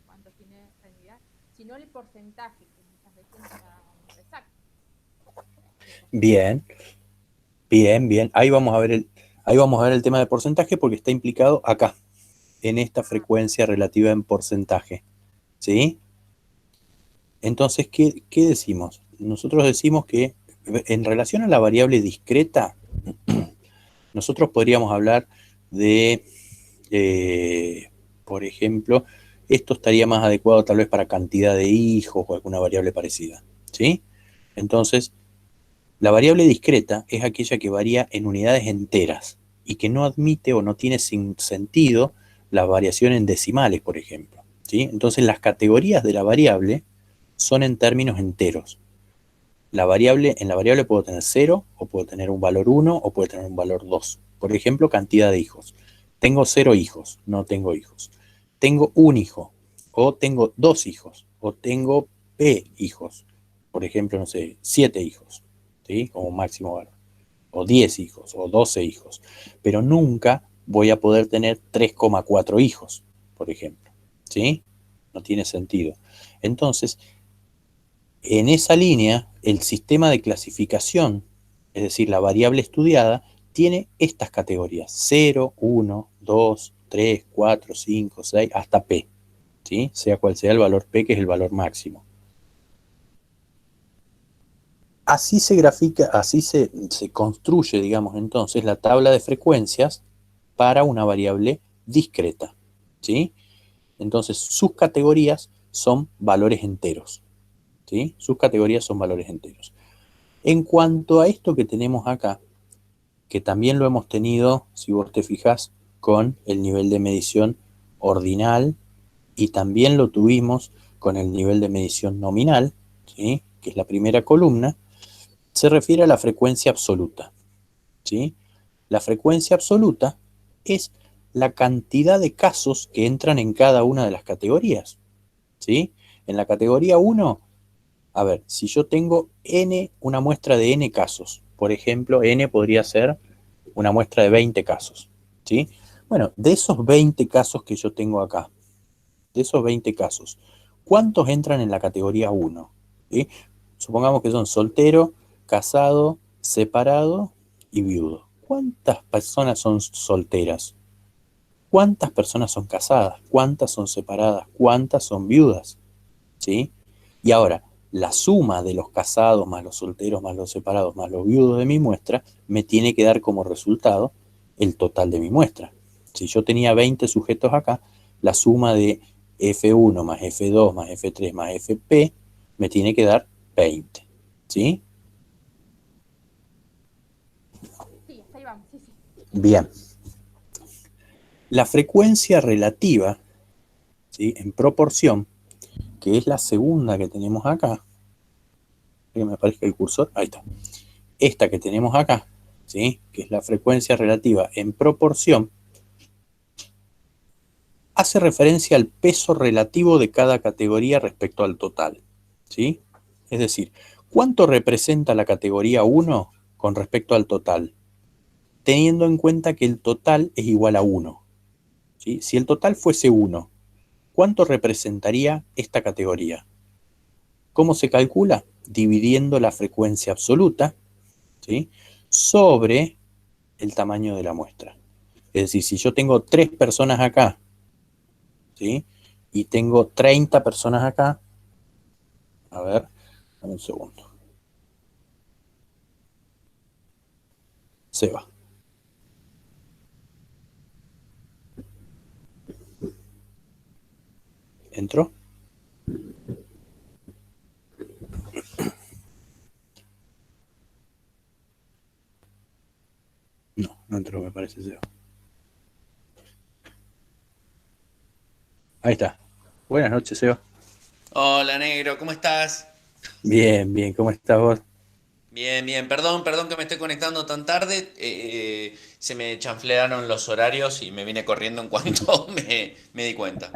cuánto tiene rendida, sino el porcentaje, que muchas veces no da un número exacto de porcentaje? bien, bien, bien. Ahí vamos a ver el tema de porcentaje porque está implicado acá, en esta Ah, frecuencia relativa en porcentaje, ¿sí? Entonces, ¿qué decimos? Nosotros decimos que en relación a la variable discreta, nosotros podríamos hablar de, por ejemplo, esto estaría más adecuado tal vez para cantidad de hijos o alguna variable parecida, ¿sí? Entonces, la variable discreta es aquella que varía en unidades enteras y que no admite o no tiene sin sentido la variación en decimales, por ejemplo, ¿sí? Entonces, las categorías de la variable son en términos enteros. En la variable puedo tener 0, o puedo tener un valor 1, o puedo tener un valor 2. Por ejemplo, cantidad de hijos. Tengo 0 hijos, no tengo hijos. Tengo un hijo, o tengo 2 hijos, o tengo P hijos. Por ejemplo, no sé, 7 hijos, ¿sí? Como máximo valor. O 10 hijos, o 12 hijos. Pero nunca voy a poder tener 3,4 hijos, por ejemplo, ¿sí? No tiene sentido. Entonces, en esa línea, el sistema de clasificación, es decir, la variable estudiada, tiene estas categorías: 0, 1, 2, 3, 4, 5, 6, hasta P, ¿sí? Sea cual sea el valor P, que es el valor máximo. Así se grafica, así se construye, digamos, entonces la tabla de frecuencias para una variable discreta, ¿sí? Entonces, sus categorías son valores enteros, ¿sí? Sus categorías son valores enteros. En cuanto a esto que tenemos acá, que también lo hemos tenido, si vos te fijas, con el nivel de medición ordinal, y también lo tuvimos con el nivel de medición nominal, ¿sí? Que es la primera columna, se refiere a la frecuencia absoluta, ¿sí? La frecuencia absoluta es la cantidad de casos que entran en cada una de las categorías, ¿sí? En la categoría 1, a ver, si yo tengo n, una muestra de n casos, por ejemplo, n podría ser una muestra de 20 casos, ¿sí? Bueno, de esos 20 casos que yo tengo acá, de esos 20 casos, ¿cuántos entran en la categoría 1? ¿Sí? Supongamos que son soltero, casado, separado y viudo. ¿Cuántas personas son solteras? ¿Cuántas personas son casadas? ¿Cuántas son separadas? ¿Cuántas son viudas? ¿Sí? Y ahora, la suma de los casados más los solteros más los separados más los viudos de mi muestra me tiene que dar como resultado el total de mi muestra. Si yo tenía 20 sujetos acá, la suma de F1 más F2 más F3 más FP me tiene que dar 20. ¿Sí? Sí, ahí vamos, sí, sí. Bien. La frecuencia relativa, ¿sí?, en proporción, que es la segunda que tenemos acá, que me aparezca el cursor, ahí está. Esta que tenemos acá, ¿sí?, que es la frecuencia relativa en proporción, hace referencia al peso relativo de cada categoría respecto al total, ¿sí? Es decir, ¿cuánto representa la categoría 1 con respecto al total? Teniendo en cuenta que el total es igual a 1, ¿sí? Si el total fuese 1, ¿cuánto representaría esta categoría? ¿Cómo se calcula? Dividiendo la frecuencia absoluta, ¿sí?, sobre el tamaño de la muestra. Es decir, si yo tengo 3 personas acá, ¿sí?, y tengo 30 personas acá, a ver, dame un segundo. Se va. ¿Entró? No, no entró, me parece, Seba. Ahí está. Buenas noches, Seba. Hola, negro, ¿cómo estás? Bien, bien, ¿cómo estás vos? Bien, bien. Perdón que me esté conectando tan tarde. Se me chanflearon los horarios y me vine corriendo en cuanto me di cuenta.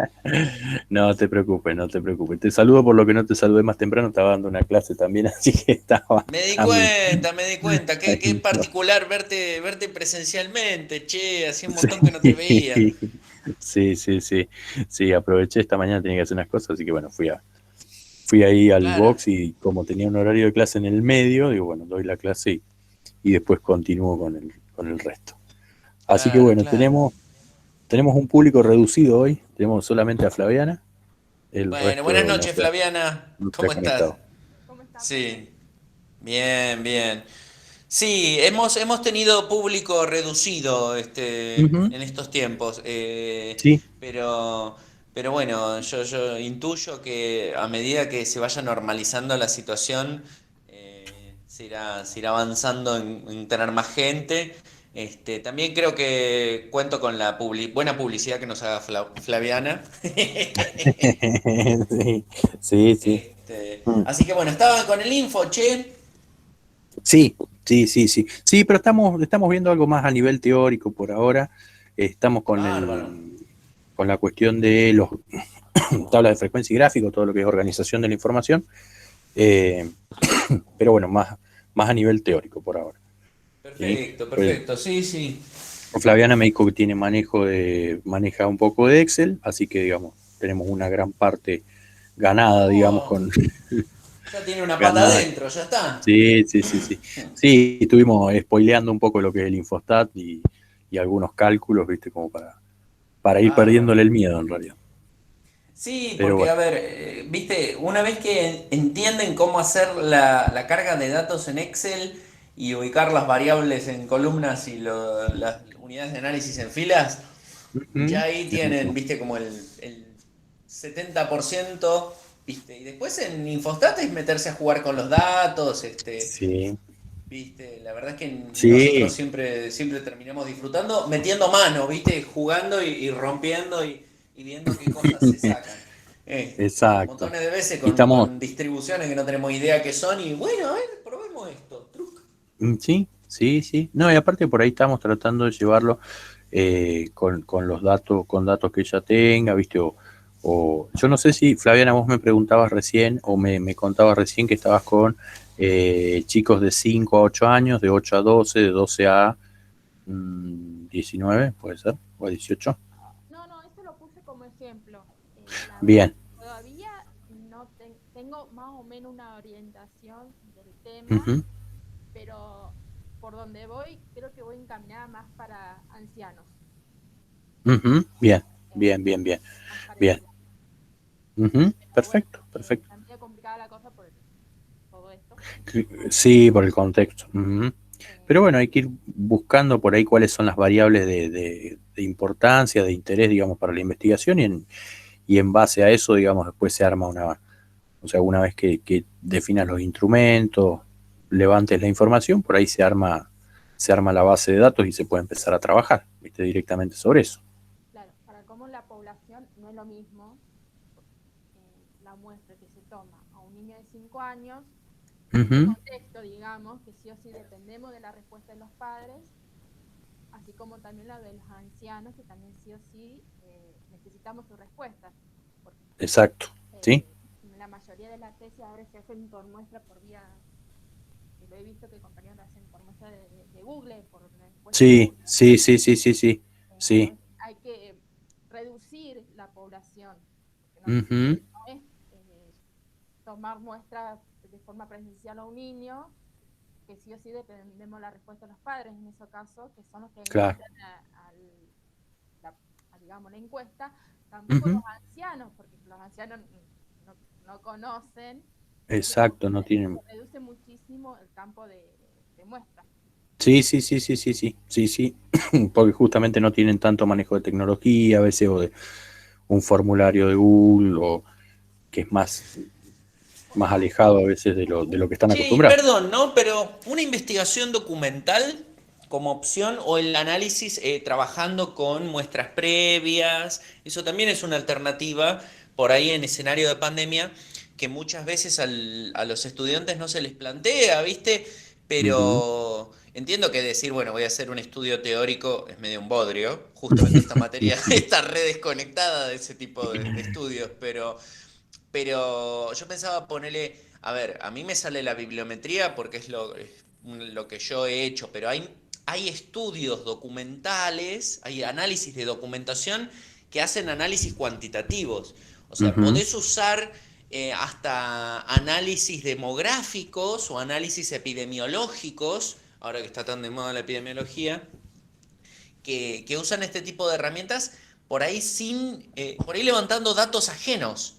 No te preocupes, no te preocupes. Te saludo por lo que no te saludé más temprano, estaba dando una clase también, así que estaba Me di a mí. cuenta, me di cuenta. Qué Ahí va. particular verte presencialmente, che, hacía un Sí, montón que no te veía. sí, sí, sí. Sí, aproveché esta mañana, tenía que hacer unas cosas, así que bueno, fui ahí al Claro, box y como tenía un horario de clase en el medio, digo, bueno, doy la clase y después continúo con el resto. Así que claro, bueno, claro. tenemos un público reducido hoy, tenemos solamente a Flaviana, el Bueno, buenas resto no noches, Flaviana. se ha ¿Cómo estás? conectado. ¿Cómo estás, Fede? Sí, bien, bien. Sí, hemos tenido público reducido Ujú. en estos tiempos, Sí, pero, pero bueno, yo intuyo que a medida que se vaya normalizando la situación, se irá avanzando en tener más gente. También creo que cuento con la buena publicidad que nos haga Flaviana. sí, sí, sí. Mm. Así que bueno, estaba con el info, che. Sí, sí, sí, sí. Sí, pero estamos viendo algo más a nivel teórico por ahora. Estamos Bárbaro. con la cuestión de los tablas de frecuencia y gráfico, todo lo que es organización de la información. Eh, pero bueno, más a nivel teórico por ahora. ¿Sí? Perfecto, Pues, perfecto. Sí, sí. Flaviana me dijo que tiene maneja un poco de Excel, así que digamos, tenemos una gran parte ganada, digamos, Oh, con ya tiene una pata ganada. adentro, ya está. Sí, sí, sí, sí. Sí, estuvimos spoileando un poco lo que es el Infostat y algunos cálculos, viste, como para ir Bárbaro. perdiéndole el miedo en realidad. Sí, Pero porque a bueno. ver, viste, una vez que entienden cómo hacer la carga de datos en Excel y ubicar las variables en columnas y las unidades de análisis en filas, ya Ujú. ahí Es mucho tienen, más. viste, como el 70%, viste. Y después en Infostat es meterse a jugar con los datos, Sí, viste, la verdad es que nosotros sí, siempre terminamos disfrutando, metiendo mano, viste, jugando y rompiendo y viendo qué cosas se sacan. exacto. Montones de veces Y estamos, con distribuciones que no tenemos idea qué son y bueno, a ver, probemos esto. Truc. sí, sí, sí. No, y aparte por ahí estamos tratando de llevarlo con los datos, con datos que ella tenga, viste, o yo no sé si, Flaviana, vos me preguntabas recién, o me contabas recién que estabas con chicos de 5 a 8 años, de 8 a 12, de 12 a 19, puede ser, o a 18. No, no, esto lo puse como ejemplo. La verdad, Bien. todavía no tengo más o menos una orientación del tema, Ujú, pero por donde voy, creo que voy encaminada más para ancianos, ujú. Bien, eh, bien, bien, bien, más bien. parecida. Ujú. Pero bueno, Perfecto, perfecto. está medio complicado. complicada la cosa por todo esto. Sí, por el contexto. Pero bueno, hay que ir buscando por ahí cuáles son las variables de importancia, de interés, digamos, para la investigación y en base a eso, digamos, después se arma o sea, una vez que definas los instrumentos, levantes la información, por ahí se arma la base de datos y se puede empezar a trabajar, ¿viste? Directamente sobre eso. Claro, para cómo la población no es lo mismo la muestra que se toma a un niño de 5 años, en contexto, digamos, que sí o sí dependemos de la respuesta de los padres, así como también la de los ancianos, que también sí o sí necesitamos su respuesta. Porque, exacto, ¿sí? La mayoría de las tesis ahora se hacen por muestra por vía, lo he visto que compañeros lo hacen por muestra de Google, por sí, sí, sí, sí, sí, sí, sí. Hay que reducir la población, porque no es tomar muestras de forma presencial a un niño, que sí o sí dependemos de la respuesta de los padres en ese caso, que son los que claro, digamos, la encuesta, tampoco los ancianos, porque los ancianos no conocen. exacto, no tienen. Reduce muchísimo el campo de muestra. Sí, sí, sí, sí, sí, sí, sí, sí, porque justamente no tienen tanto manejo de tecnología a veces o de un formulario de Google o que es más alejado a veces de lo que están Che, y acostumbrados. perdón, ¿no? Pero una investigación documental como opción o el análisis trabajando con muestras previas, eso también es una alternativa por ahí en escenario de pandemia que muchas veces a los estudiantes no se les plantea, ¿viste? Pero entiendo que decir, bueno, voy a hacer un estudio teórico es medio un bodrio, justamente esta materia está re desconectada de ese tipo de estudios, pero yo pensaba ponerle, a ver, a mí me sale la bibliometría porque es lo que yo he hecho, pero hay estudios documentales, hay análisis de documentación que hacen análisis cuantitativos. O sea, podés usar hasta análisis demográficos o análisis epidemiológicos, ahora que está tan de moda la epidemiología, que usan este tipo de herramientas por ahí por ahí levantando datos ajenos.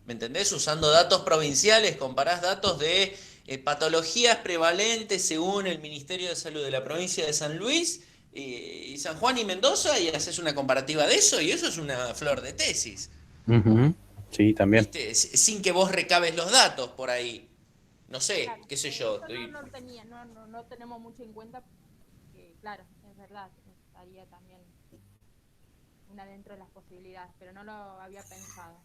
¿Me entendés? Usando datos provinciales, comparás datos de patologías prevalentes según el Ministerio de Salud de la provincia de San Luis y San Juan y Mendoza y haces una comparativa de eso y eso es una flor de tesis. Sí, también. ¿Viste? Sin que vos recabes los datos por ahí. No sé, Claro, qué sé yo. eso no tenemos mucho en cuenta, porque, claro, es verdad, estaría también una dentro de las posibilidades, pero no lo había pensado.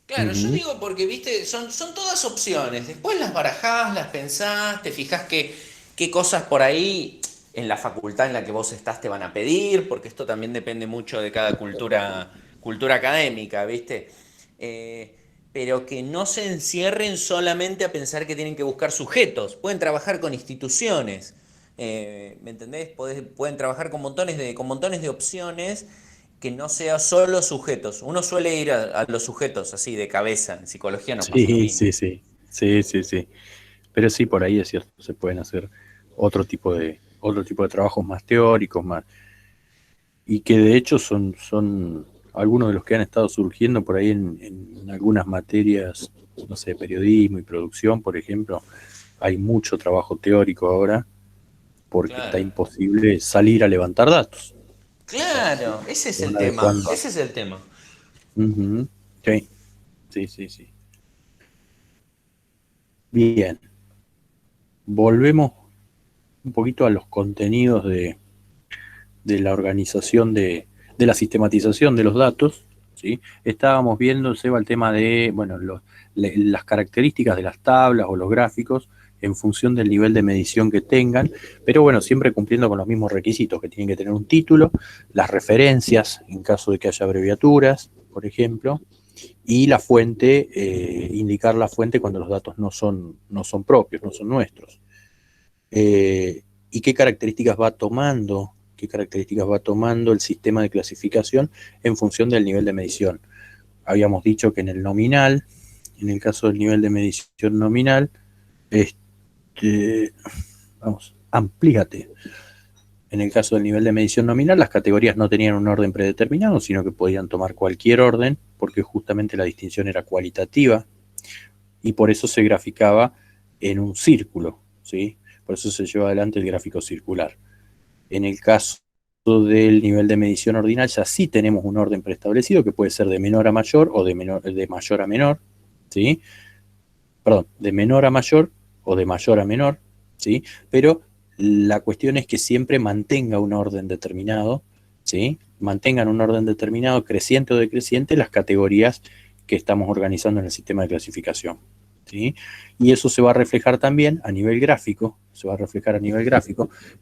Claro, yo digo porque, viste, son todas opciones. Después las barajás, las pensás, te fijás qué cosas por ahí en la facultad en la que vos estás te van a pedir, porque esto también depende mucho de cada cultura académica, ¿viste? Pero que no se encierren solamente a pensar que tienen que buscar sujetos. Pueden trabajar con instituciones, ¿me entendés? Pueden trabajar con montones de opciones que no sea solo sujetos. Uno suele ir a los sujetos así de cabeza. En psicología nos pasa lo Sí, mismo. sí, sí, sí, sí, sí. Pero sí, por ahí es cierto, se pueden hacer otro tipo de trabajos más teóricos, más, y que de hecho son algunos de los que han estado surgiendo por ahí en algunas materias, no sé, periodismo y producción, por ejemplo, hay mucho trabajo teórico ahora porque está Claro. imposible salir a levantar datos. O sea, Claro, ese es se el van tema. adecuando. Ese es el tema. Ujú. Sí, sí, sí, sí. Bien, volvemos un poquito a los contenidos de la organización de la sistematización de los datos, ¿sí? Estábamos viendo, Seba, el tema de, bueno, las características de las tablas o los gráficos en función del nivel de medición que tengan, pero bueno, siempre cumpliendo con los mismos requisitos, que tienen que tener un título, las referencias en caso de que haya abreviaturas, por ejemplo, y la fuente, indicar la fuente cuando los datos no son propios, no son nuestros. Y qué características va tomando el sistema de clasificación en función del nivel de medición. Habíamos dicho que en el nominal, en el caso del nivel de medición nominal, vamos, amplíate. En el caso del nivel de medición nominal, las categorías no tenían un orden predeterminado, sino que podían tomar cualquier orden, porque justamente la distinción era cualitativa. y por eso se graficaba en un círculo, ¿sí? Por eso se lleva adelante el gráfico circular. En el caso del nivel de medición ordinal ya sí tenemos un orden preestablecido que puede ser de menor a mayor o de mayor a menor, ¿sí? Perdón, de menor a mayor o de mayor a menor, ¿sí? Pero la cuestión es que siempre mantenga un orden determinado, ¿sí? Mantengan un orden determinado, creciente o decreciente, las categorías que estamos organizando en el sistema de clasificación, ¿sí? Y eso se va a reflejar también a nivel gráfico,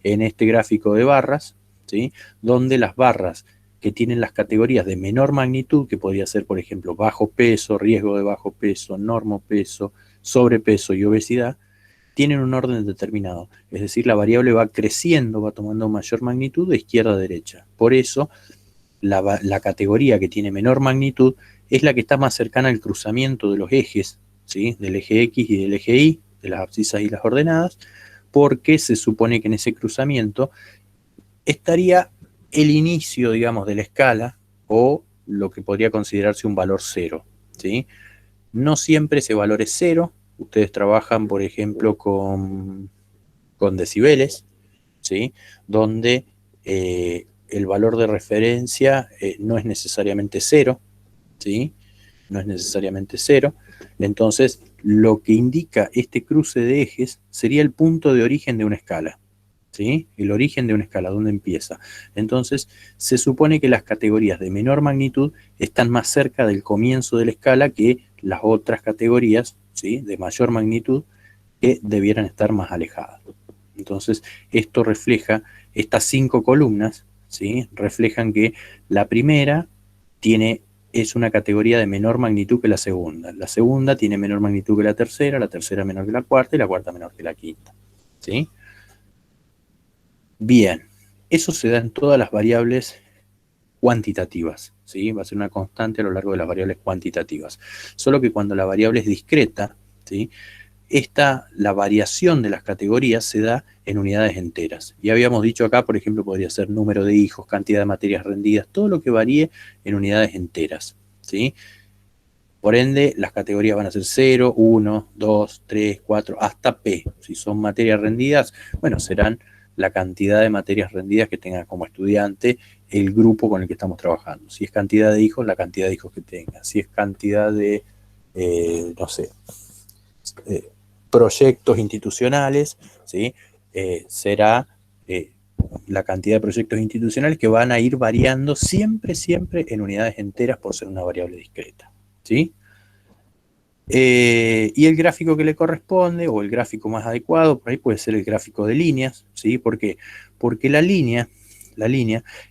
en este gráfico de barras, ¿sí? Donde las barras que tienen las categorías de menor magnitud, que podría ser, por ejemplo, bajo peso, riesgo de bajo peso, normopeso, sobrepeso y obesidad, tienen un orden determinado. Es decir, la variable va creciendo, va tomando mayor magnitud de izquierda a derecha. Por eso, la categoría que tiene menor magnitud es la que está más cercana al cruzamiento de los ejes, ¿sí? Del eje X y del eje Y, de las abscisas y las ordenadas, porque se supone que en ese cruzamiento estaría el inicio, digamos, de la escala o lo que podría considerarse un valor cero, ¿sí? No siempre ese valor es cero. Ustedes trabajan, por ejemplo, con decibeles, ¿sí? Donde el valor de referencia no es necesariamente cero, ¿sí? No es necesariamente cero. Entonces, lo que indica este cruce de ejes sería el punto de origen de una escala, ¿sí? El origen de una escala, ¿dónde empieza? Entonces, se supone que las categorías de menor magnitud están más cerca del comienzo de la escala que las otras categorías, ¿sí? De mayor magnitud, que debieran estar más alejadas. Entonces, esto refleja, estas 5 columnas, ¿sí? Reflejan que la primera es una categoría de menor magnitud que la segunda tiene menor magnitud que la tercera menor que la cuarta y la cuarta menor que la quinta, ¿sí? Bien, eso se da en todas las variables cuantitativas, ¿sí? Va a ser una constante a lo largo de las variables cuantitativas. Solo que cuando la variable es discreta, ¿sí? La variación de las categorías se da en unidades enteras. Y habíamos dicho acá, por ejemplo, podría ser número de hijos, cantidad de materias rendidas, todo lo que varíe en unidades enteras, ¿sí? Por ende, las categorías van a ser 0, 1, 2, 3, 4, hasta P. Si son materias rendidas, bueno, serán la cantidad de materias rendidas que tenga como estudiante el grupo con el que estamos trabajando. Si es cantidad de hijos, la cantidad de hijos que tenga. Si es cantidad de, no sé, proyectos institucionales, ¿sí? Será la cantidad de proyectos institucionales que van a ir variando siempre en unidades enteras por ser una variable discreta, ¿sí? Y el gráfico que le corresponde, o el gráfico más adecuado, por ahí puede ser el gráfico de líneas, ¿sí? ¿Por qué? Porque la línea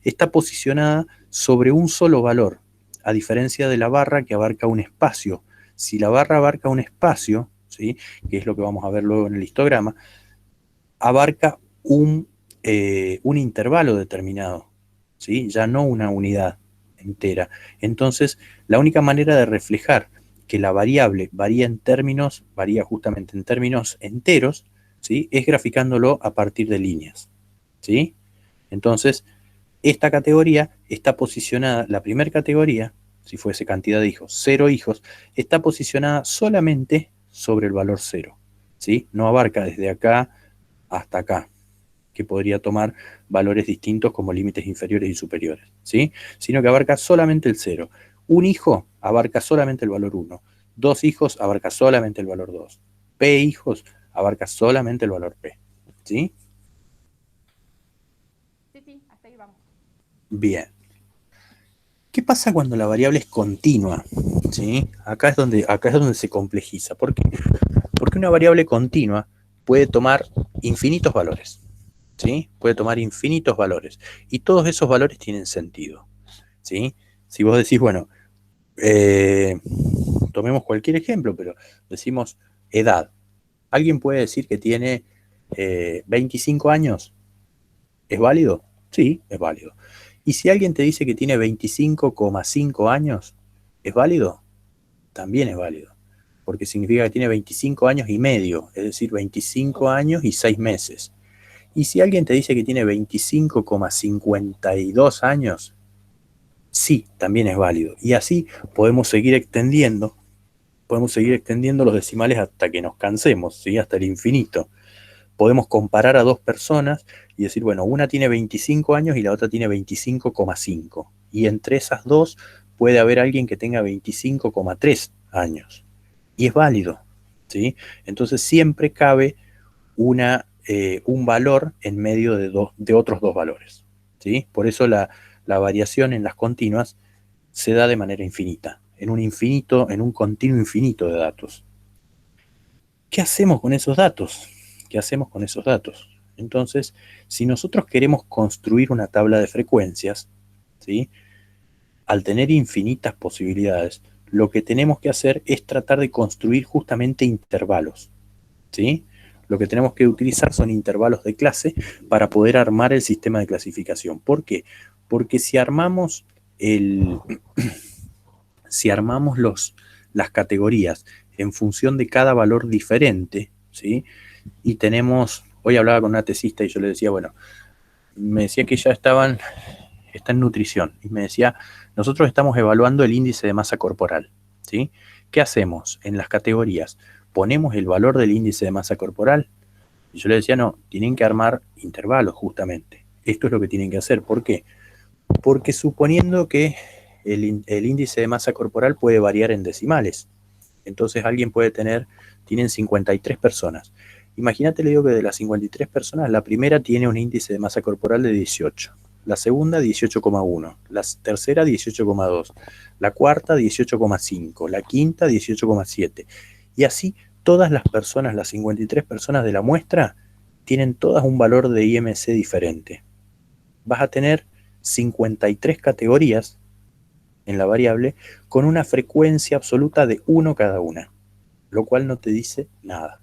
está posicionada sobre un solo valor, a diferencia de la barra que abarca un espacio. Si la barra abarca un espacio, ¿sí? Que es lo que vamos a ver luego en el histograma, abarca un intervalo determinado, ¿sí? Ya no una unidad entera. Entonces, la única manera de reflejar que la variable varía justamente en términos enteros, ¿sí? Es graficándolo a partir de líneas, ¿sí? Entonces, esta categoría está posicionada, la primera categoría, si fuese cantidad de hijos, 0 hijos, está posicionada solamente sobre el valor 0, ¿sí? No abarca desde acá hasta acá, que podría tomar valores distintos como límites inferiores y superiores, ¿sí? Sino que abarca solamente el 0. Un hijo abarca solamente el valor 1. 2 hijos abarca solamente el valor 2. P hijos abarca solamente el valor P, ¿sí? Sí, hasta ahí vamos. Bien. ¿Qué pasa cuando la variable es continua? ¿Sí? Acá es donde se complejiza. ¿Por qué? Porque una variable continua puede tomar infinitos valores, ¿sí? Puede tomar infinitos valores. Y todos esos valores tienen sentido, ¿sí? Si vos decís, bueno, tomemos cualquier ejemplo, pero decimos edad. ¿Alguien puede decir que tiene 25 años? ¿Es válido? Sí, es válido. ¿Y si alguien te dice que tiene 25,5 años? ¿Es válido? También es válido. Porque significa que tiene 25 años y medio, es decir, 25 años y 6 meses. Y si alguien te dice que tiene 25,52 años, sí, también es válido. Y así podemos seguir extendiendo Podemos seguir extendiendo los decimales hasta que nos cansemos, ¿sí? Hasta el infinito. Podemos comparar a dos personas y decir, bueno, una tiene 25 años y la otra tiene 25,5. Y entre esas dos puede haber alguien que tenga 25,3 años. Y es válido, ¿sí? Entonces siempre cabe un valor en medio de otros dos valores, ¿sí? Por eso la variación en las continuas se da de manera infinita, en un continuo infinito de datos. ¿Qué hacemos con esos datos? ¿Qué hacemos con esos datos? Entonces, si nosotros queremos construir una tabla de frecuencias, ¿sí? Al tener infinitas posibilidades, lo que tenemos que hacer es tratar de construir justamente intervalos, ¿sí? Lo que tenemos que utilizar son intervalos de clase para poder armar el sistema de clasificación. ¿Por qué? Porque si armamos las categorías en función de cada valor diferente, ¿sí? Y hoy hablaba con una tesista y yo le decía, bueno, me decía que ya está en nutrición, y me decía, nosotros estamos evaluando el índice de masa corporal, ¿sí? ¿Qué hacemos en las categorías? Ponemos el valor del índice de masa corporal, y yo le decía, no, tienen que armar intervalos justamente. Esto es lo que tienen que hacer. ¿Por qué? Porque suponiendo que el índice de masa corporal puede variar en decimales, entonces alguien tienen 53 personas. Imagínate, le digo que de las 53 personas, la primera tiene un índice de masa corporal de 18, la segunda 18,1, la tercera 18,2, la cuarta 18,5, la quinta 18,7. Y así todas las personas, las 53 personas de la muestra, tienen todas un valor de IMC diferente. Vas a tener 53 categorías en la variable con una frecuencia absoluta de 1 cada una, lo cual no te dice nada,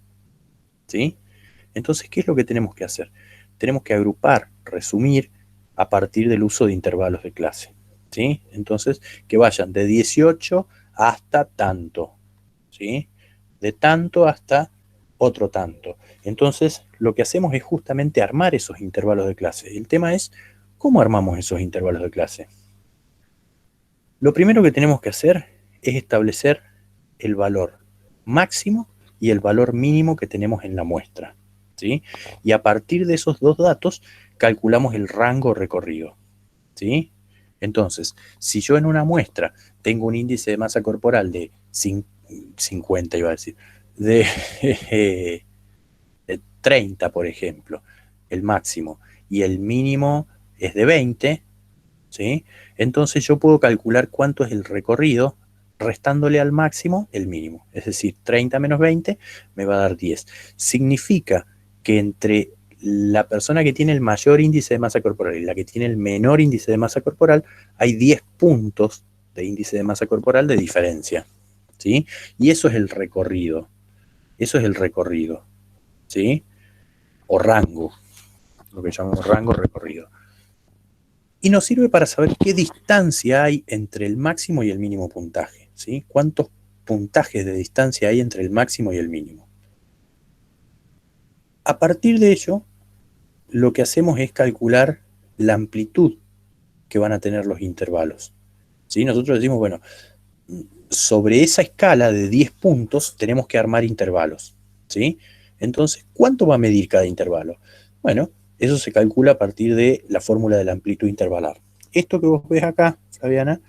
¿sí? Entonces, ¿qué es lo que tenemos que hacer? Tenemos que agrupar, resumir a partir del uso de intervalos de clase, ¿sí? Entonces, que vayan de 18 hasta tanto, ¿sí? De tanto hasta otro tanto. Entonces, lo que hacemos es justamente armar esos intervalos de clase. El tema es, ¿cómo armamos esos intervalos de clase? Lo primero que tenemos que hacer es establecer el valor máximo y el valor mínimo que tenemos en la muestra, ¿sí? Y a partir de esos dos datos calculamos el rango recorrido, ¿sí? Entonces, si yo en una muestra tengo un índice de masa corporal de 50, iba a decir, de 30, por ejemplo, el máximo, y el mínimo es de 20, ¿sí? Entonces yo puedo calcular cuánto es el recorrido restándole al máximo el mínimo. Es decir, 30 menos 20 me va a dar 10. Significa que entre la persona que tiene el mayor índice de masa corporal y la que tiene el menor índice de masa corporal, hay 10 puntos de índice de masa corporal de diferencia, ¿sí? Y eso es el recorrido. Eso es el recorrido, ¿sí? O rango, lo que llamamos rango recorrido. Y nos sirve para saber qué distancia hay entre el máximo y el mínimo puntaje, ¿sí? ¿Cuántos puntajes de distancia hay entre el máximo y el mínimo? A partir de ello, lo que hacemos es calcular la amplitud que van a tener los intervalos, ¿sí? Nosotros decimos, bueno, sobre esa escala de 10 puntos tenemos que armar intervalos, ¿sí? Entonces, ¿cuánto va a medir cada intervalo? Bueno, eso se calcula a partir de la fórmula de la amplitud intervalar. Esto que vos ves acá, Fabiana,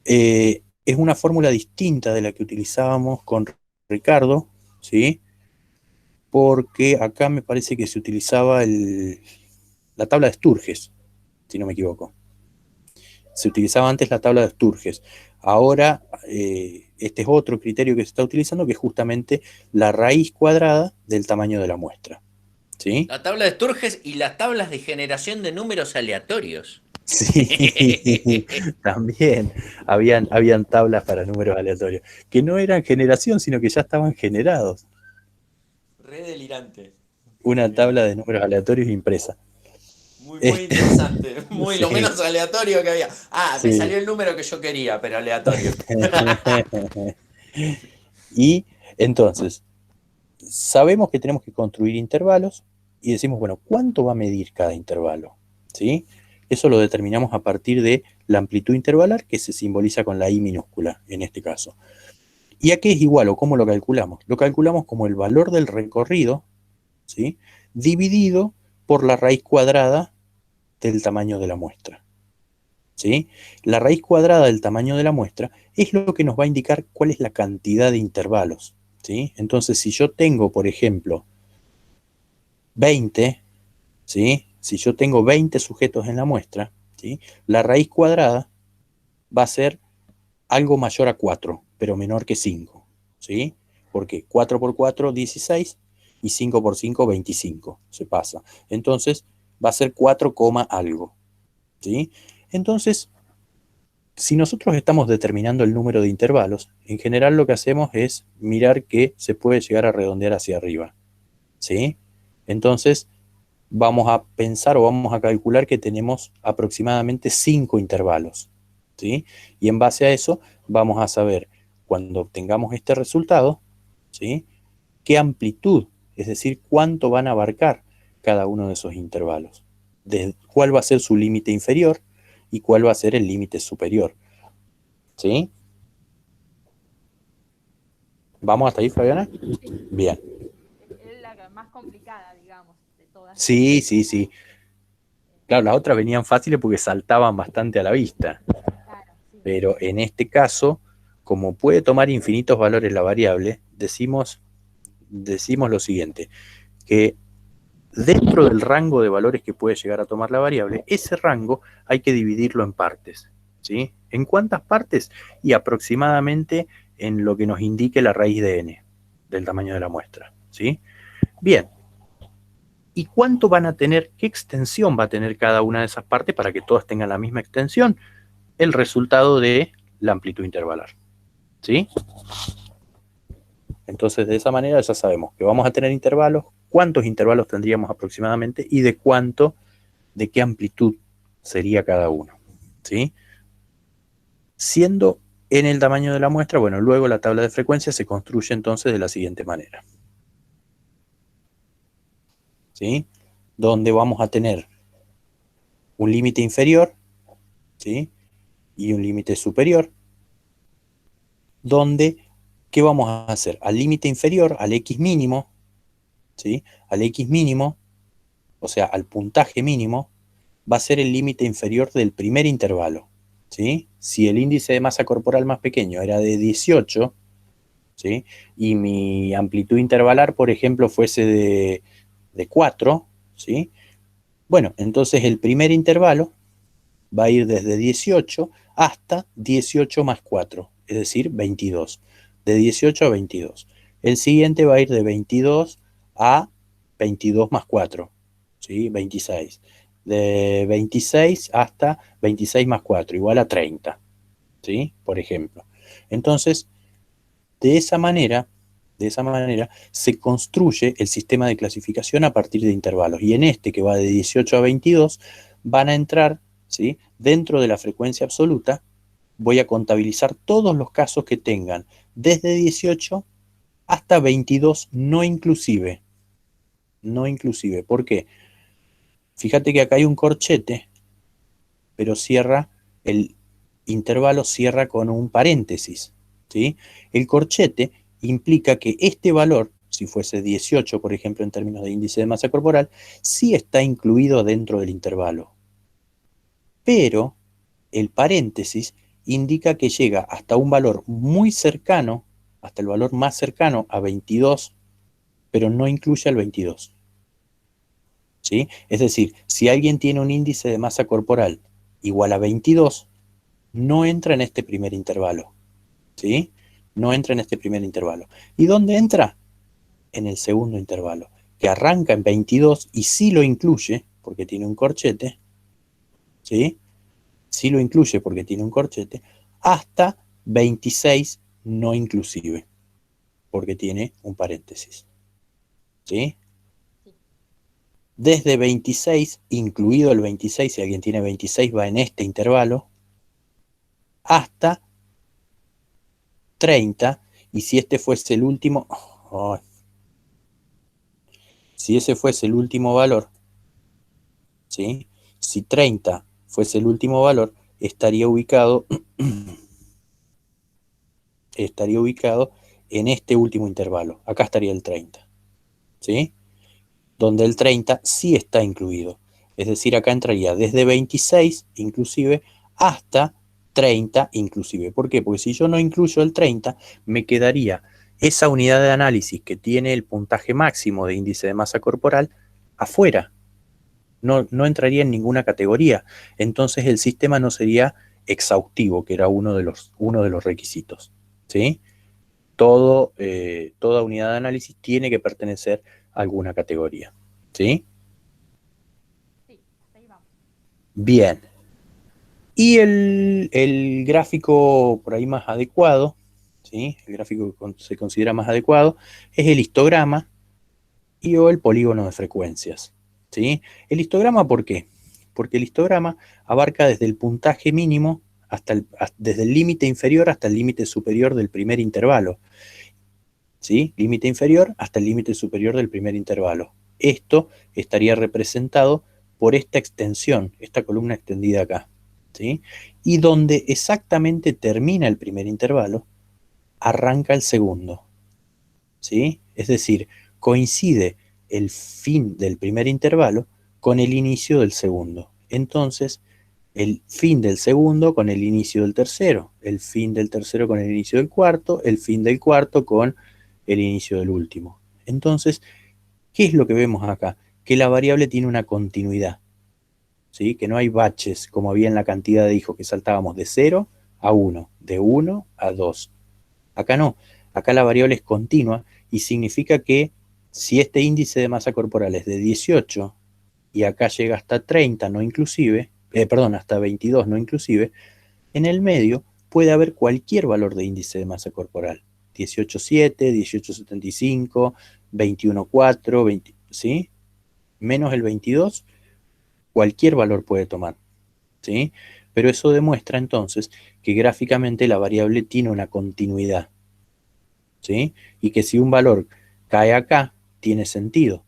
es una fórmula distinta de la que utilizábamos con Ricardo, ¿sí? Porque acá me parece que se utilizaba la tabla de Sturges, si no me equivoco. Se utilizaba antes la tabla de Sturges. Ahora, este es otro criterio que se está utilizando, que es justamente la raíz cuadrada del tamaño de la muestra, ¿sí? La tabla de Sturges y las tablas de generación de números aleatorios. Sí, también habían tablas para números aleatorios, que no eran generación, sino que ya estaban generados. Re delirante. Una tabla de números aleatorios impresa. Muy interesante. Muy lo Sí, menos aleatorio que había. Ah, me sí. salió el número que yo quería, pero aleatorio. Y entonces, sabemos que tenemos que construir intervalos y decimos, bueno, ¿cuánto va a medir cada intervalo? ¿Sí? Eso lo determinamos a partir de la amplitud intervalar, que se simboliza con la I minúscula en este caso. ¿Y a qué es igual o cómo lo calculamos? Lo calculamos como el valor del recorrido, ¿sí?, dividido por la raíz cuadrada del tamaño de la muestra, ¿sí? La raíz cuadrada del tamaño de la muestra es lo que nos va a indicar cuál es la cantidad de intervalos, ¿sí? Entonces, si yo tengo, por ejemplo, 20, ¿sí?, si yo tengo 20 sujetos en la muestra, ¿sí?, la raíz cuadrada va a ser algo mayor a 4, pero menor que 5, ¿sí? Porque 4 por 4, 16, y 5 por 5, 25, se pasa. Entonces, va a ser 4, algo, ¿sí? Entonces, si nosotros estamos determinando el número de intervalos, en general lo que hacemos es mirar que se puede llegar a redondear hacia arriba, ¿sí? Entonces, vamos a pensar o vamos a calcular que tenemos aproximadamente 5 intervalos, ¿sí? Y en base a eso vamos a saber, cuando obtengamos este resultado, ¿sí?, qué amplitud, es decir, cuánto van a abarcar cada uno de esos intervalos, cuál va a ser su límite inferior y cuál va a ser el límite superior, ¿sí? ¿Vamos hasta ahí, Fabiana? Sí, Bien. es la más complicada, digamos, de todas. Sí, sí, sí. Claro, las otras venían fáciles porque saltaban bastante a la vista. Claro, sí. Pero en este caso, como puede tomar infinitos valores la variable, decimos lo siguiente, que dentro del rango de valores que puede llegar a tomar la variable, ese rango hay que dividirlo en partes, ¿sí? ¿En cuántas partes? Y aproximadamente en lo que nos indique la raíz de n, del tamaño de la muestra, ¿sí? Bien. ¿Y cuánto van a tener, qué extensión va a tener cada una de esas partes para que todas tengan la misma extensión? El resultado de la amplitud intervalar, ¿sí? Entonces, de esa manera ya sabemos que vamos a tener intervalos, cuántos intervalos tendríamos aproximadamente y de qué amplitud sería cada uno, ¿sí? Siendo en el tamaño de la muestra, bueno, luego la tabla de frecuencia se construye entonces de la siguiente manera, ¿sí? Donde vamos a tener un límite inferior, ¿sí?, y un límite superior, donde, ¿qué vamos a hacer? Al límite inferior, al X mínimo, ¿sí?, al X mínimo, o sea, al puntaje mínimo, va a ser el límite inferior del primer intervalo, ¿sí? Si el índice de masa corporal más pequeño era de 18, ¿sí?, y mi amplitud intervalar, por ejemplo, fuese de 4, ¿sí?, bueno, entonces el primer intervalo va a ir desde 18 hasta 18 más 4, es decir, 22. De 18 a 22. El siguiente va a ir de 22 a 22 más 4, ¿sí?, 26. De 26 hasta 26 más 4, igual a 30, ¿sí?, por ejemplo. Entonces, de esa manera se construye el sistema de clasificación a partir de intervalos. Y en este, que va de 18 a 22, van a entrar, ¿sí?, dentro de la frecuencia absoluta. Voy a contabilizar todos los casos que tengan desde 18 hasta 22 no inclusive. No inclusive. ¿Por qué? Fíjate que acá hay un corchete, pero el intervalo cierra con un paréntesis, ¿sí? El corchete implica que este valor, si fuese 18, por ejemplo, en términos de índice de masa corporal, sí está incluido dentro del intervalo. Pero el paréntesis indica que llega hasta un valor muy cercano, hasta el valor más cercano a 22, pero no incluye al 22, ¿sí? Es decir, si alguien tiene un índice de masa corporal igual a 22, no entra en este primer intervalo, ¿sí? No entra en este primer intervalo. ¿Y dónde entra? En el segundo intervalo, que arranca en 22 y sí lo incluye, porque tiene un corchete, ¿sí? Sí lo incluye porque tiene un corchete, hasta 26 no inclusive, porque tiene un paréntesis, ¿sí? Sí. Desde 26, incluido el 26, si alguien tiene 26 va en este intervalo, hasta 30, y si este fuese el último, si ese fuese el último valor, ¿sí?, si 30 fuese el último valor, estaría ubicado estaría ubicado en este último intervalo. Acá estaría el 30, ¿sí? Donde el 30 sí está incluido. Es decir, acá entraría desde 26 inclusive hasta 30 inclusive. ¿Por qué? Porque si yo no incluyo el 30, me quedaría esa unidad de análisis que tiene el puntaje máximo de índice de masa corporal afuera. No entraría en ninguna categoría. Entonces el sistema no sería exhaustivo, que era uno de los requisitos, ¿sí? Toda unidad de análisis tiene que pertenecer a alguna categoría, ¿sí? Sí, hasta ahí vamos. Bien. Y el gráfico por ahí más adecuado, ¿sí? El gráfico que se considera más adecuado es el histograma o el polígono de frecuencias, ¿sí? El histograma, ¿por qué? Porque el histograma abarca desde el puntaje mínimo desde el límite inferior hasta el límite superior del primer intervalo, ¿sí? Límite inferior hasta el límite superior del primer intervalo. Esto estaría representado por esta extensión, esta columna extendida acá, ¿sí? Y donde exactamente termina el primer intervalo, arranca el segundo, ¿sí? Es decir, coincide el fin del primer intervalo con el inicio del segundo. Entonces, el fin del segundo con el inicio del tercero, el fin del tercero con el inicio del cuarto, el fin del cuarto con el inicio del último. Entonces, ¿qué es lo que vemos acá? Que la variable tiene una continuidad, ¿sí? Que no hay baches como había en la cantidad de hijos, que saltábamos de 0 a 1, de 1 a 2. Acá no, acá la variable es continua y significa que si este índice de masa corporal es de 18 y acá llega hasta 30, no inclusive, hasta 22, no inclusive, en el medio puede haber cualquier valor de índice de masa corporal. 18,7, 18,75, 21,4, 20, ¿sí? Menos el 22, cualquier valor puede tomar, ¿sí? Pero eso demuestra entonces que gráficamente la variable tiene una continuidad, ¿sí? Y que si un valor cae acá, tiene sentido,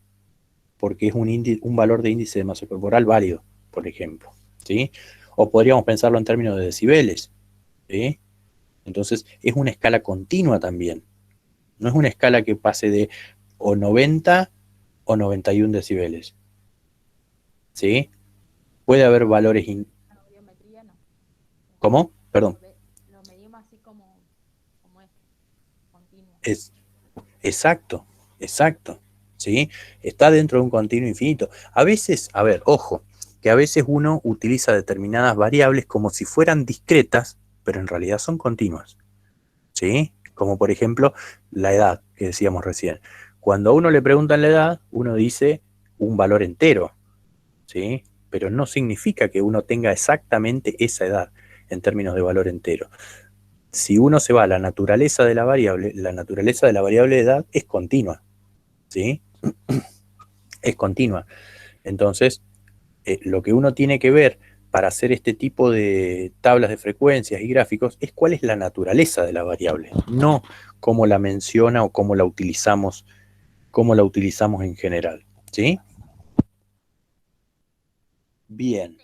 porque es un valor de índice de masa corporal válido, por ejemplo, ¿sí? O podríamos pensarlo en términos de decibeles, ¿sí? Entonces es una escala continua también. No es una escala que pase de o 90 o 91 decibeles, ¿sí? Puede haber valores... La audiometría no. ¿Cómo? Perdón. Lo medimos así como es, continuo. Es exacto, exacto, ¿sí? Está dentro de un continuo infinito. A veces, a ver, ojo, que a veces uno utiliza determinadas variables como si fueran discretas, pero en realidad son continuas, ¿sí? Como por ejemplo la edad que decíamos recién. Cuando a uno le preguntan la edad, uno dice un valor entero, ¿sí? Pero no significa que uno tenga exactamente esa edad en términos de valor entero. Si uno se va a la naturaleza de la variable de edad es continua, ¿sí? Es continua. Entonces, lo que uno tiene que ver para hacer este tipo de tablas de frecuencias y gráficos es cuál es la naturaleza de la variable, no cómo la menciona o cómo la utilizamos en general, ¿sí? Bien.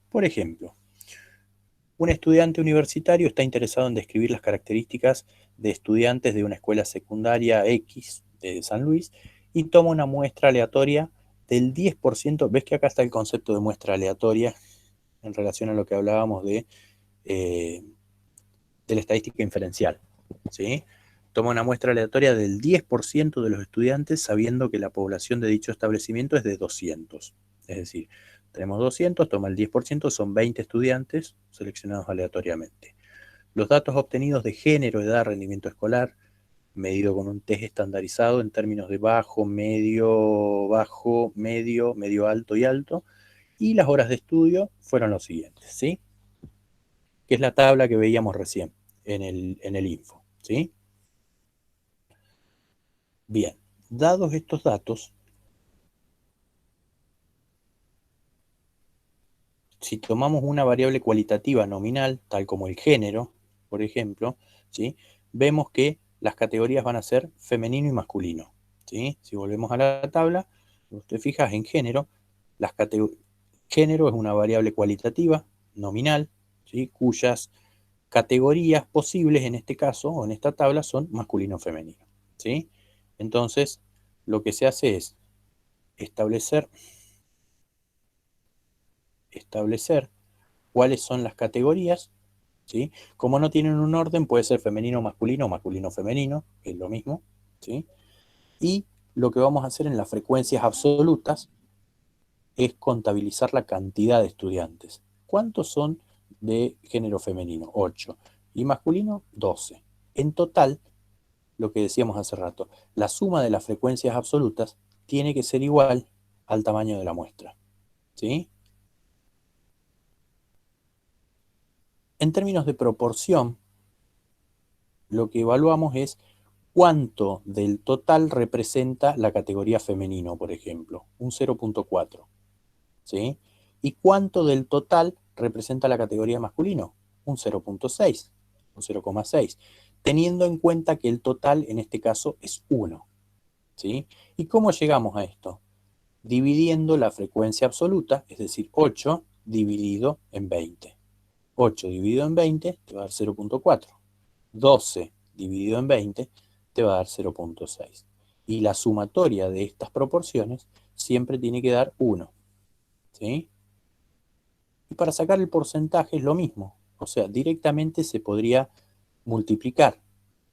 Por ejemplo, un estudiante universitario está interesado en describir las características de estudiantes de una escuela secundaria X de San Luis y toma una muestra aleatoria del 10%. ¿Ves que acá está el concepto de muestra aleatoria en relación a lo que hablábamos de la estadística inferencial? ¿Sí? Toma una muestra aleatoria del 10% de los estudiantes sabiendo que la población de dicho establecimiento es de 200. Es decir, tenemos 200, toma el 10%, son 20 estudiantes seleccionados aleatoriamente. Los datos obtenidos de género, edad, rendimiento escolar, medido con un test estandarizado en términos de bajo, medio, medio alto y alto, y las horas de estudio fueron los siguientes, ¿sí? Que es la tabla que veíamos recién en el info, ¿sí? Bien, dados estos datos, si tomamos una variable cualitativa nominal, tal como el género, por ejemplo, ¿sí? Vemos que las categorías van a ser femenino y masculino, ¿sí? Si volvemos a la tabla, usted fija en género, género es una variable cualitativa nominal, ¿sí? Cuyas categorías posibles en este caso, o en esta tabla, son masculino-femenino, ¿sí? Entonces, lo que se hace es establecer cuáles son las categorías, ¿sí? Como no tienen un orden, puede ser femenino-masculino o masculino-femenino, es lo mismo, ¿sí? Y lo que vamos a hacer en las frecuencias absolutas es contabilizar la cantidad de estudiantes. ¿Cuántos son de género femenino? 8. Y masculino, 12. En total, lo que decíamos hace rato, la suma de las frecuencias absolutas tiene que ser igual al tamaño de la muestra, ¿sí? En términos de proporción, lo que evaluamos es cuánto del total representa la categoría femenino, por ejemplo, un 0,4, ¿sí? Y cuánto del total representa la categoría masculino, un 0,6, un 0,6, teniendo en cuenta que el total en este caso es 1, ¿sí? ¿Y cómo llegamos a esto? Dividiendo la frecuencia absoluta, es decir, 8 dividido en 20. 8 dividido en 20 te va a dar 0,4. 12 dividido en 20 te va a dar 0,6. Y la sumatoria de estas proporciones siempre tiene que dar 1, ¿sí? Y para sacar el porcentaje es lo mismo. O sea, directamente se podría multiplicar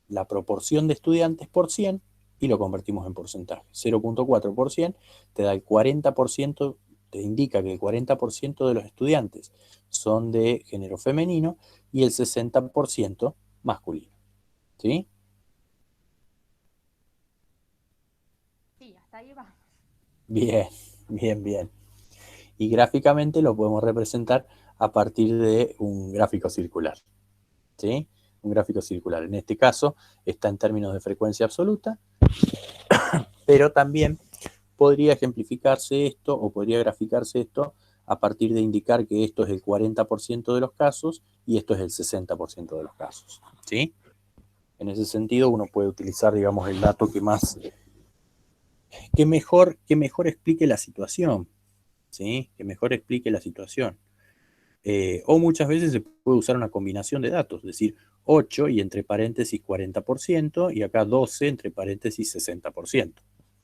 la proporción de estudiantes por 100 y lo convertimos en porcentaje. 0,4 por 100 te da el 40%, te indica que el 40% de los estudiantes son de género femenino y el 60% masculino. ¿Sí? Sí, hasta ahí vamos. Bien, bien, bien. Y gráficamente lo podemos representar a partir de un gráfico circular. ¿Sí? Un gráfico circular. En este caso está en términos de frecuencia absoluta, pero también podría ejemplificarse esto o podría graficarse esto a partir de indicar que esto es el 40% de los casos y esto es el 60% de los casos. ¿Sí? En ese sentido uno puede utilizar, digamos, el dato que mejor explique la situación. ¿Sí? Que mejor explique la situación. O muchas veces se puede usar una combinación de datos, es decir, 8 y entre paréntesis 40% y acá 12 entre paréntesis 60%.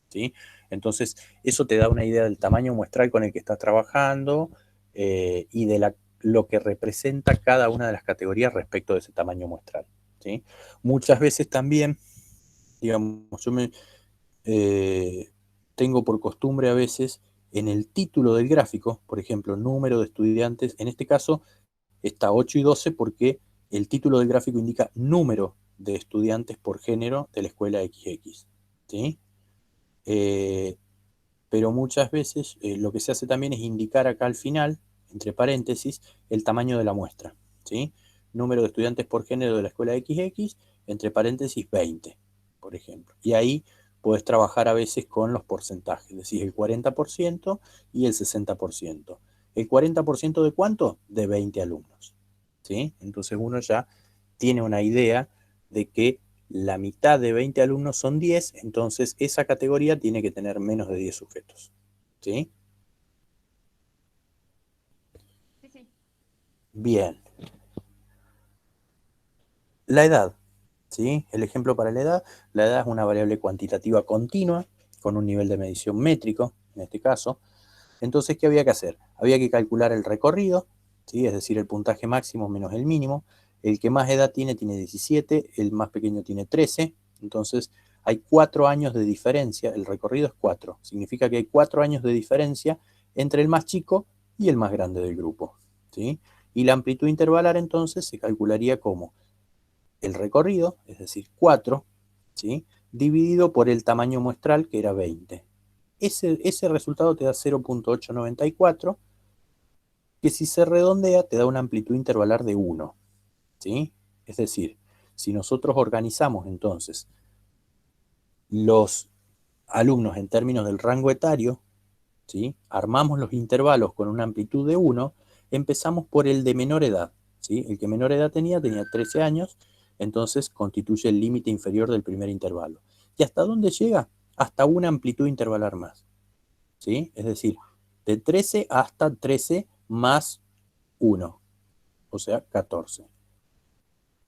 ¿Sí? Entonces, eso te da una idea del tamaño muestral con el que estás trabajando y de lo que representa cada una de las categorías respecto de ese tamaño muestral. ¿Sí? Muchas veces también, digamos, yo tengo por costumbre a veces en el título del gráfico, por ejemplo, número de estudiantes, en este caso está 8 y 12 porque el título del gráfico indica número de estudiantes por género de la escuela XX. ¿Sí? Pero muchas veces lo que se hace también es indicar acá al final, entre paréntesis, el tamaño de la muestra. ¿Sí? Número de estudiantes por género de la escuela XX, entre paréntesis 20, por ejemplo. Y ahí puedes trabajar a veces con los porcentajes, es decir, el 40% y el 60%. ¿El 40% de cuánto? De 20 alumnos. ¿Sí? Entonces uno ya tiene una idea de que la mitad de 20 alumnos son 10, entonces esa categoría tiene que tener menos de 10 sujetos. ¿Sí? Sí, sí. Bien. La edad. ¿Sí? El ejemplo para la edad es una variable cuantitativa continua con un nivel de medición métrico, en este caso. Entonces, ¿qué había que hacer? Había que calcular el recorrido, ¿sí? Es decir, el puntaje máximo menos el mínimo. El que más edad tiene 17, el más pequeño tiene 13. Entonces, hay 4 años de diferencia. El recorrido es 4. Significa que hay 4 años de diferencia entre el más chico y el más grande del grupo. ¿Sí? Y la amplitud intervalar entonces se calcularía como el recorrido, es decir, 4, ¿sí? Dividido por el tamaño muestral, que era 20. Ese resultado te da 0,894, que si se redondea te da una amplitud intervalar de 1. ¿Sí? Es decir, si nosotros organizamos entonces los alumnos en términos del rango etario, ¿sí? Armamos los intervalos con una amplitud de 1, empezamos por el de menor edad. ¿Sí? El que menor edad tenía 13 años, entonces constituye el límite inferior del primer intervalo. ¿Y hasta dónde llega? Hasta una amplitud intervalar más. ¿Sí? Es decir, de 13 hasta 13 más 1. o sea, 14.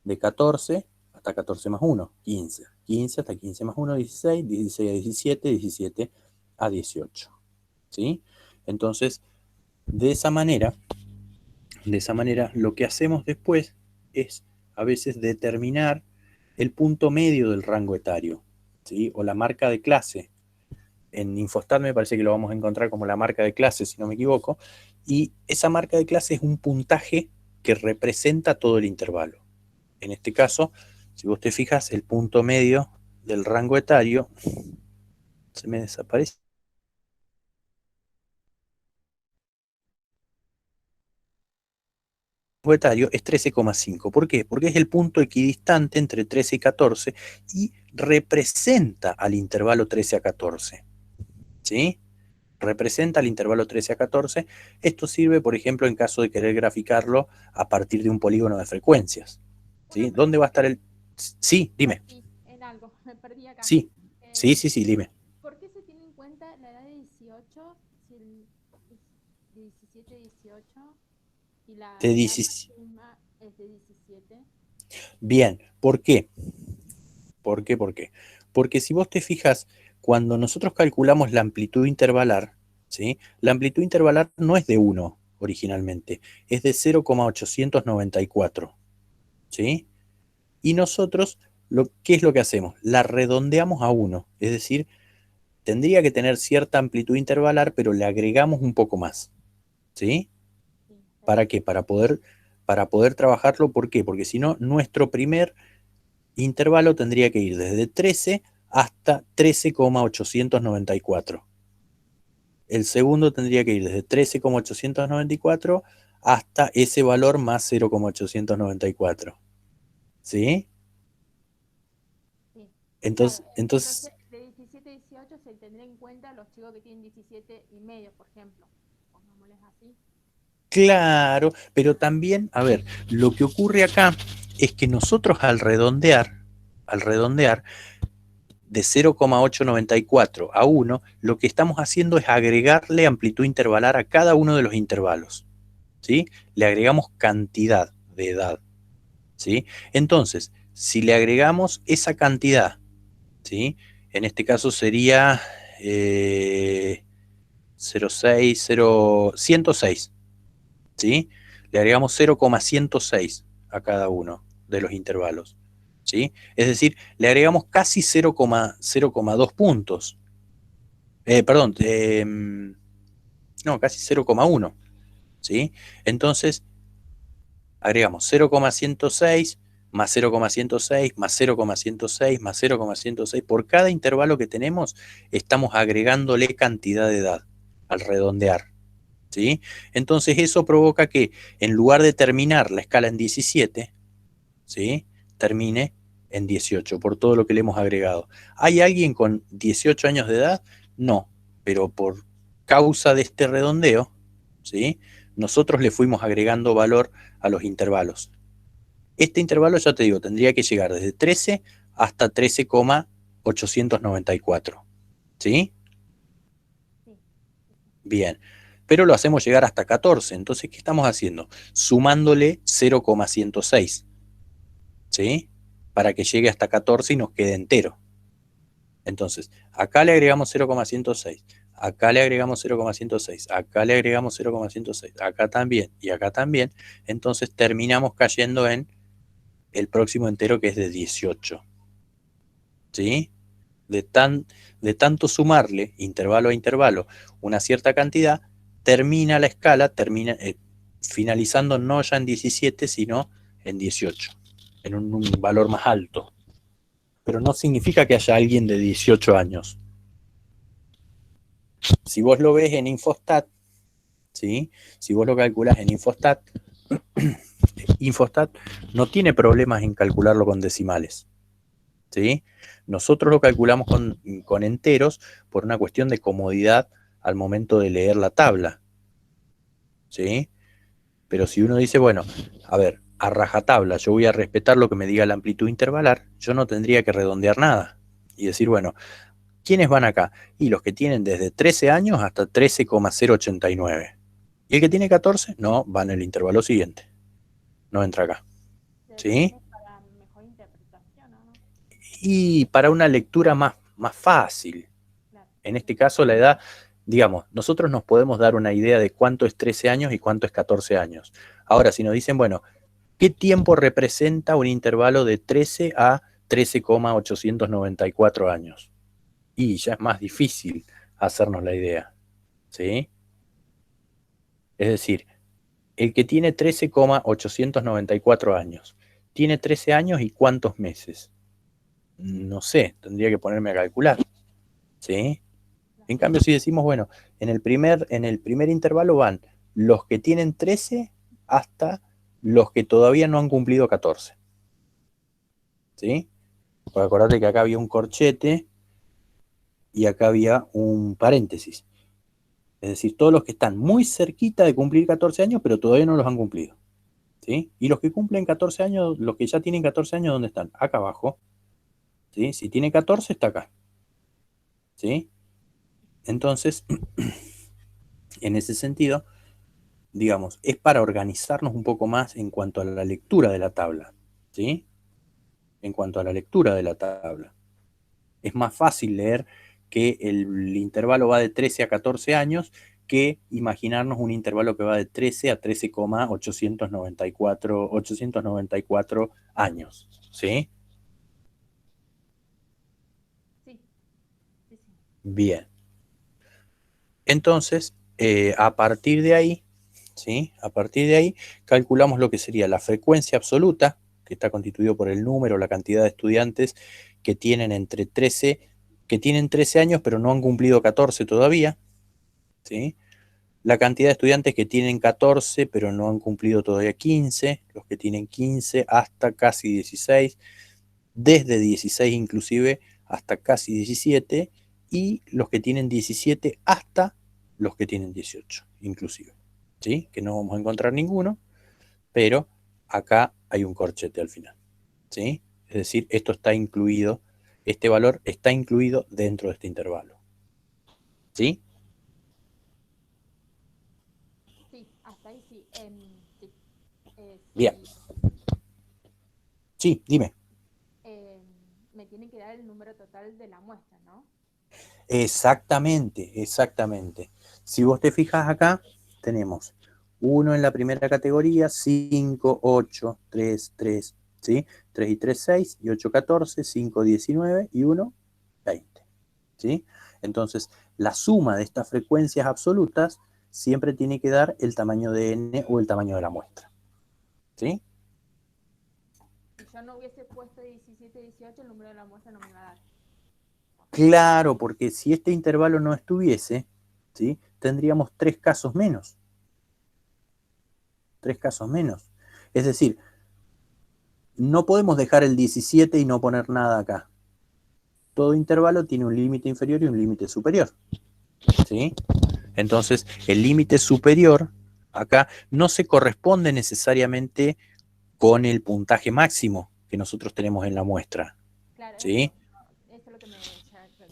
De 14 hasta 14 más 1, 15. 15 hasta 15 más 1, 16. 16 a 17, 17 a 18. ¿Sí? Entonces, de esa manera, lo que hacemos después es a veces determinar el punto medio del rango etario, ¿sí? O la marca de clase. En Infostat me parece que lo vamos a encontrar como la marca de clase, si no me equivoco, y esa marca de clase es un puntaje que representa todo el intervalo. En este caso, si vos te fijas, el punto medio del rango etario, se me desaparece. Etario es 13,5. ¿Por qué? Porque es el punto equidistante entre 13 y 14 y representa al intervalo 13 a 14. ¿Sí? Representa el intervalo 13 a 14. Esto sirve, por ejemplo, en caso de querer graficarlo a partir de un polígono de frecuencias. ¿Sí? ¿Dónde va a estar el...? Sí, dime. Aquí, en algo, me perdí acá. Sí, sí, dime. ¿Por qué se tiene en cuenta la edad de 18, si de 17 a 18 y la De edad 17. máxima es de 17? Bien, ¿por qué? ¿Por qué? Porque si vos te fijas, cuando nosotros calculamos la amplitud intervalar, ¿sí? La amplitud intervalar no es de 1 originalmente, es de 0,894, ¿sí? Y nosotros, ¿qué es lo que hacemos? La redondeamos a 1, es decir, tendría que tener cierta amplitud intervalar, pero le agregamos un poco más, ¿sí? Sí, ¿Para qué? Para poder trabajarlo, ¿por qué? Porque si no, nuestro primer intervalo tendría que ir desde 13 hasta 13,894. El segundo tendría que ir desde 13,894 hasta ese valor más 0,894. ¿Sí? sí. Entonces, Claro, entonces, de 17 a 18 se tendría en cuenta los chicos que tienen 17 y medio, por ejemplo. Pongámosles así. claro, pero también, a ver, lo que ocurre acá es que nosotros al redondear de 0,894 a 1, lo que estamos haciendo es agregarle amplitud intervalar a cada uno de los intervalos, ¿sí? Le agregamos cantidad de edad, ¿sí? Entonces, si le agregamos esa cantidad, ¿sí? En este caso sería 106, ¿sí? Le agregamos 0,106 a cada uno de los intervalos, ¿sí? Es decir, le agregamos casi 0,2 puntos. Perdón, no, casi 0,1, ¿sí? Entonces, agregamos 0,106 más 0,106 más 0,106 más 0,106. Por cada intervalo que tenemos, estamos agregándole cantidad de edad al redondear, ¿sí? Entonces eso provoca que en lugar de terminar la escala en 17, ¿sí? Termine en 18 por todo lo que le hemos agregado. ¿Hay alguien con 18 años de edad? No, pero por causa de este redondeo, ¿sí? Nosotros le fuimos agregando valor a los intervalos. Este intervalo, ya te digo, tendría que llegar desde 13 hasta 13,894, ¿sí? Sí. Bien, pero lo hacemos llegar hasta 14, entonces, ¿qué estamos haciendo? Sumándole 0,106, ¿sí? Para que llegue hasta 14 y nos quede entero. Entonces, acá le agregamos 0,106, acá le agregamos 0,106, acá le agregamos 0,106, acá también y acá también. Entonces terminamos cayendo en el próximo entero, que es de 18. ¿Sí? De tanto sumarle intervalo a intervalo una cierta cantidad, termina la escala, finalizando no ya en 17, sino en 18, en un valor más alto. Pero no significa que haya alguien de 18 años. Si vos lo ves en Infostat, ¿sí? Si vos lo calculás en Infostat, Infostat no tiene problemas en calcularlo con decimales, ¿sí? Nosotros lo calculamos con enteros por una cuestión de comodidad al momento de leer la tabla, ¿sí? Pero si uno dice, bueno, a ver, a rajatabla, yo voy a respetar lo que me diga la amplitud intervalar, yo no tendría que redondear nada y decir, bueno, ¿quiénes van acá? Y los que tienen desde 13 años hasta 13,089. ¿Y el que tiene 14? No, van en el intervalo siguiente. no entra acá. Debe ¿Sí? ser para mejor interpretación, ¿o no? Y para una lectura más fácil. Claro. En este caso, la edad, digamos, nosotros nos podemos dar una idea de cuánto es 13 años y cuánto es 14 años. Ahora, si nos dicen, bueno, ¿qué tiempo representa un intervalo de 13 a 13,894 años? Y ya es más difícil hacernos la idea, ¿sí? Es decir, el que tiene 13,894 años, ¿tiene 13 años y cuántos meses? No sé, tendría que ponerme a calcular, ¿sí? En cambio, si decimos, bueno, en el primer intervalo van los que tienen 13 hasta los que todavía no han cumplido 14, ¿sí? Porque acordate que acá había un corchete y acá había un paréntesis. Es decir, todos los que están muy cerquita de cumplir 14 años, pero todavía no los han cumplido, ¿sí? Y los que cumplen 14 años, los que ya tienen 14 años, ¿dónde están? Acá abajo, ¿sí? Si tiene 14, está acá, ¿sí? Entonces, en ese sentido, digamos, es para organizarnos un poco más en cuanto a la lectura de la tabla, ¿sí? En cuanto a la lectura de la tabla. Es más fácil leer que el intervalo va de 13 a 14 años que imaginarnos un intervalo que va de 13 a 13,894 años, ¿sí? Sí, sí, sí. Bien. Entonces, a partir de ahí, ¿sí? A partir de ahí, calculamos lo que sería la frecuencia absoluta, que está constituido por el número, la cantidad de estudiantes que tienen entre 13, que tienen 13 años, pero no han cumplido 14 todavía, ¿sí? La cantidad de estudiantes que tienen 14, pero no han cumplido todavía 15, los que tienen 15 hasta casi 16, desde 16 inclusive hasta casi 17, y los que tienen 17 hasta los que tienen 18, inclusive, ¿sí? Que no vamos a encontrar ninguno, pero acá hay un corchete al final, ¿sí? Es decir, esto está incluido, este valor está incluido dentro de este intervalo, ¿sí? Sí, hasta ahí sí. Sí. Bien, Sí, sí, dime. em, me tienen que dar el número total de la muestra, ¿no? Exactamente, exactamente. Si vos te fijas acá, tenemos 1 en la primera categoría, 5, 8, 3, 3, ¿sí? 3 y 3, 6, y 8, 14, 5, 19 y 1, 20, ¿sí? Entonces, la suma de estas frecuencias absolutas siempre tiene que dar el tamaño de n o el tamaño de la muestra, ¿sí? Si yo no hubiese puesto 17, 18, el número de la muestra no me iba a dar. Claro, porque si este intervalo no estuviese, ¿sí? Tendríamos 3 casos menos. 3 casos menos. Es decir, no podemos dejar el 17 y no poner nada acá. Todo intervalo tiene un límite inferior y un límite superior, ¿sí? Entonces, el límite superior acá no se corresponde necesariamente con el puntaje máximo que nosotros tenemos en la muestra, Claro, ¿sí? eso es lo que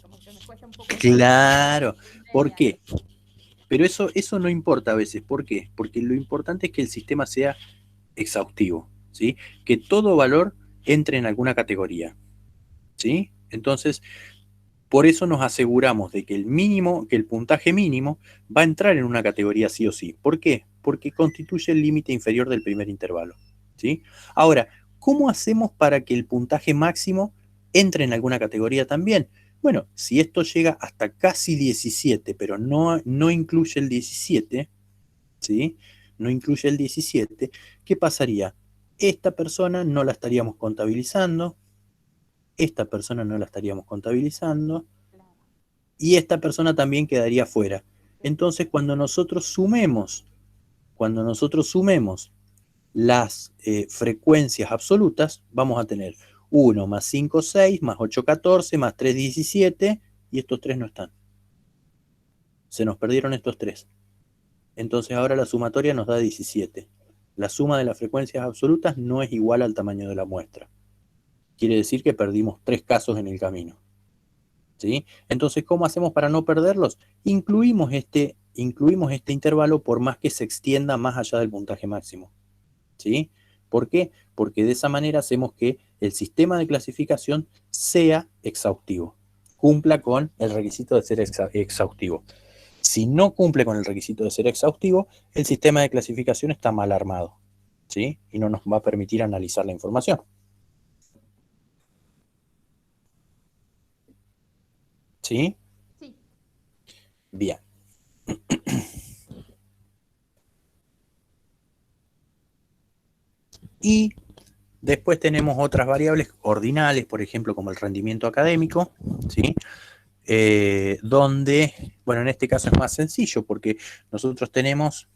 como que me cuesta un poco Claro, ¿por entender. qué? Pero eso no importa a veces, ¿por qué? Porque lo importante es que el sistema sea exhaustivo, ¿sí? Que todo valor entre en alguna categoría, ¿sí? Entonces, por eso nos aseguramos de que el mínimo, que el puntaje mínimo va a entrar en una categoría sí o sí. ¿Por qué? Porque constituye el límite inferior del primer intervalo, ¿sí? Ahora, ¿cómo hacemos para que el puntaje máximo entre en alguna categoría también? Bueno, si esto llega hasta casi 17, pero no incluye el 17, ¿sí? No incluye el 17, ¿qué pasaría? Esta persona no la estaríamos contabilizando, esta persona no la estaríamos contabilizando, Claro, y esta persona también quedaría fuera. quedaría. Entonces, cuando nosotros sumemos las frecuencias absolutas, vamos a tener 1 más 5, 6, más 8, 14, más 3, 17, y estos tres no están. Se nos perdieron estos tres. Entonces ahora la sumatoria nos da 17. La suma de las frecuencias absolutas no es igual al tamaño de la muestra. Quiere decir que perdimos 3 casos en el camino, ¿sí? Entonces, ¿cómo hacemos para no perderlos? Incluimos este intervalo por más que se extienda más allá del puntaje máximo, ¿sí? ¿Por qué? Porque de esa manera hacemos que el sistema de clasificación sea exhaustivo, cumpla con el requisito de ser exhaustivo. Si no cumple con el requisito de ser exhaustivo, el sistema de clasificación está mal armado, ¿sí? Y no nos va a permitir analizar la información. ¿Sí? Sí. Bien. Y después tenemos otras variables ordinales, por ejemplo, como el rendimiento académico, ¿sí? Donde, bueno, en este caso es más sencillo porque nosotros tenemos,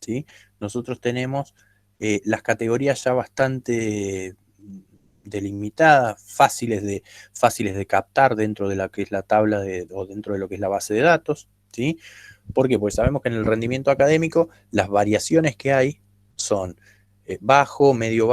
¿sí? Nosotros tenemos las categorías ya bastante delimitadas, fáciles de captar dentro de la que es la tabla o dentro de lo que es la base de datos, ¿sí? ¿Por qué? Pues sabemos que en el rendimiento académico las variaciones que hay son bajo, medio,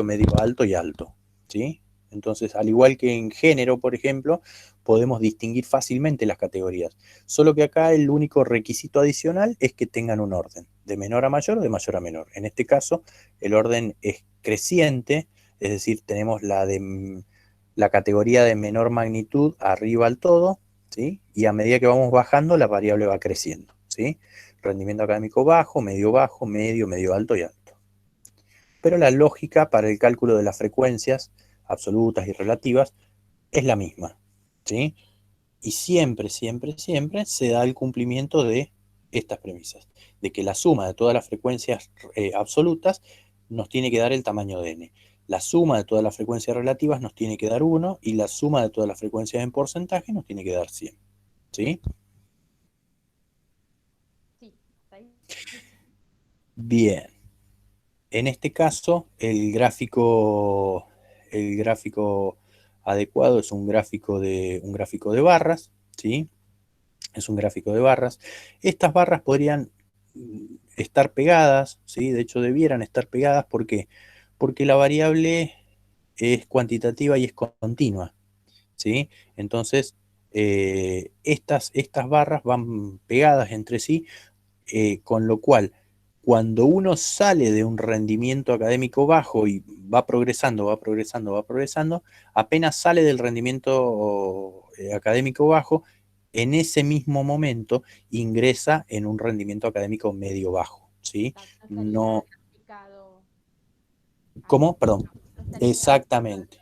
medio alto y alto, ¿sí? Entonces, al igual que en género, por ejemplo, podemos distinguir fácilmente las categorías. Solo que acá el único requisito adicional es que tengan un orden, de menor a mayor o de mayor a menor. En este caso, el orden es creciente, es decir, tenemos la categoría de menor magnitud arriba al todo, ¿sí? Y a medida que vamos bajando, la variable va creciendo, ¿sí? Rendimiento académico bajo, medio, medio alto y alto. Pero la lógica para el cálculo de las frecuencias absolutas y relativas es la misma, ¿sí? Y siempre, siempre, siempre se da el cumplimiento de estas premisas, de que la suma de todas las frecuencias absolutas nos tiene que dar el tamaño de n. La suma de todas las frecuencias relativas nos tiene que dar 1 y la suma de todas las frecuencias en porcentaje nos tiene que dar 100. ¿Sí? Sí, ahí. Bien. En este caso, el gráfico adecuado es un gráfico de barras, ¿sí? Es un gráfico de barras. Estas barras podrían estar pegadas, ¿sí? De hecho, debieran estar pegadas. ¿Por qué? Porque la variable es cuantitativa y es continua, ¿sí? Entonces, estas barras van pegadas entre sí, con lo cual, cuando uno sale de un rendimiento académico bajo y va progresando, apenas sale del rendimiento académico bajo, en ese mismo momento ingresa en un rendimiento académico medio bajo, ¿sí? No, ¿cómo? Perdón. Exactamente.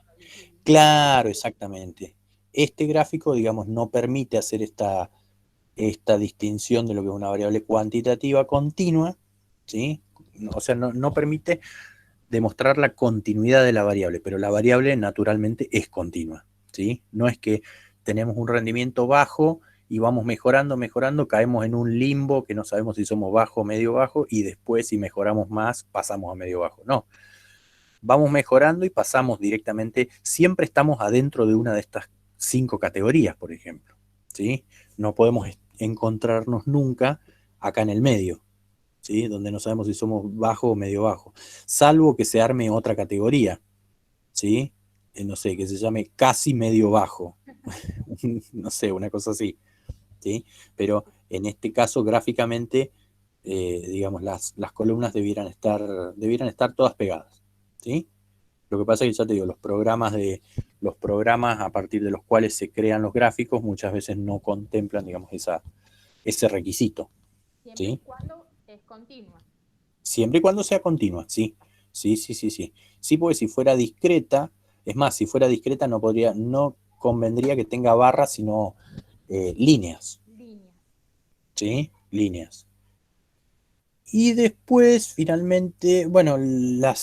Claro, exactamente. Este gráfico, digamos, no permite hacer esta distinción de lo que es una variable cuantitativa continua, ¿sí? O sea, no permite demostrar la continuidad de la variable, pero la variable naturalmente es continua, ¿sí? No es que tenemos un rendimiento bajo y vamos mejorando, caemos en un limbo que no sabemos si somos bajo o medio bajo y después si mejoramos más pasamos a medio bajo. No, vamos mejorando y pasamos directamente, siempre estamos adentro de una de estas 5 categorías, por ejemplo, ¿sí? No podemos encontrarnos nunca acá en el medio, ¿sí? Donde no sabemos si somos bajo o medio bajo, salvo que se arme otra categoría, ¿sí? No sé, que se llame casi medio bajo, no sé, una cosa así, ¿sí? Pero en este caso, gráficamente, digamos, las columnas debieran estar todas pegadas, ¿sí? Lo que pasa es que ya te digo, los programas a partir de los cuales se crean los gráficos muchas veces no contemplan, digamos, ese requisito. Siempre ¿Sí? y cuando es continua. Siempre y cuando sea continua, sí. Sí. Sí, porque si fuera discreta, es más, si fuera discreta no convendría que tenga barras, sino líneas. ¿Sí? Líneas. Y después, finalmente, bueno, la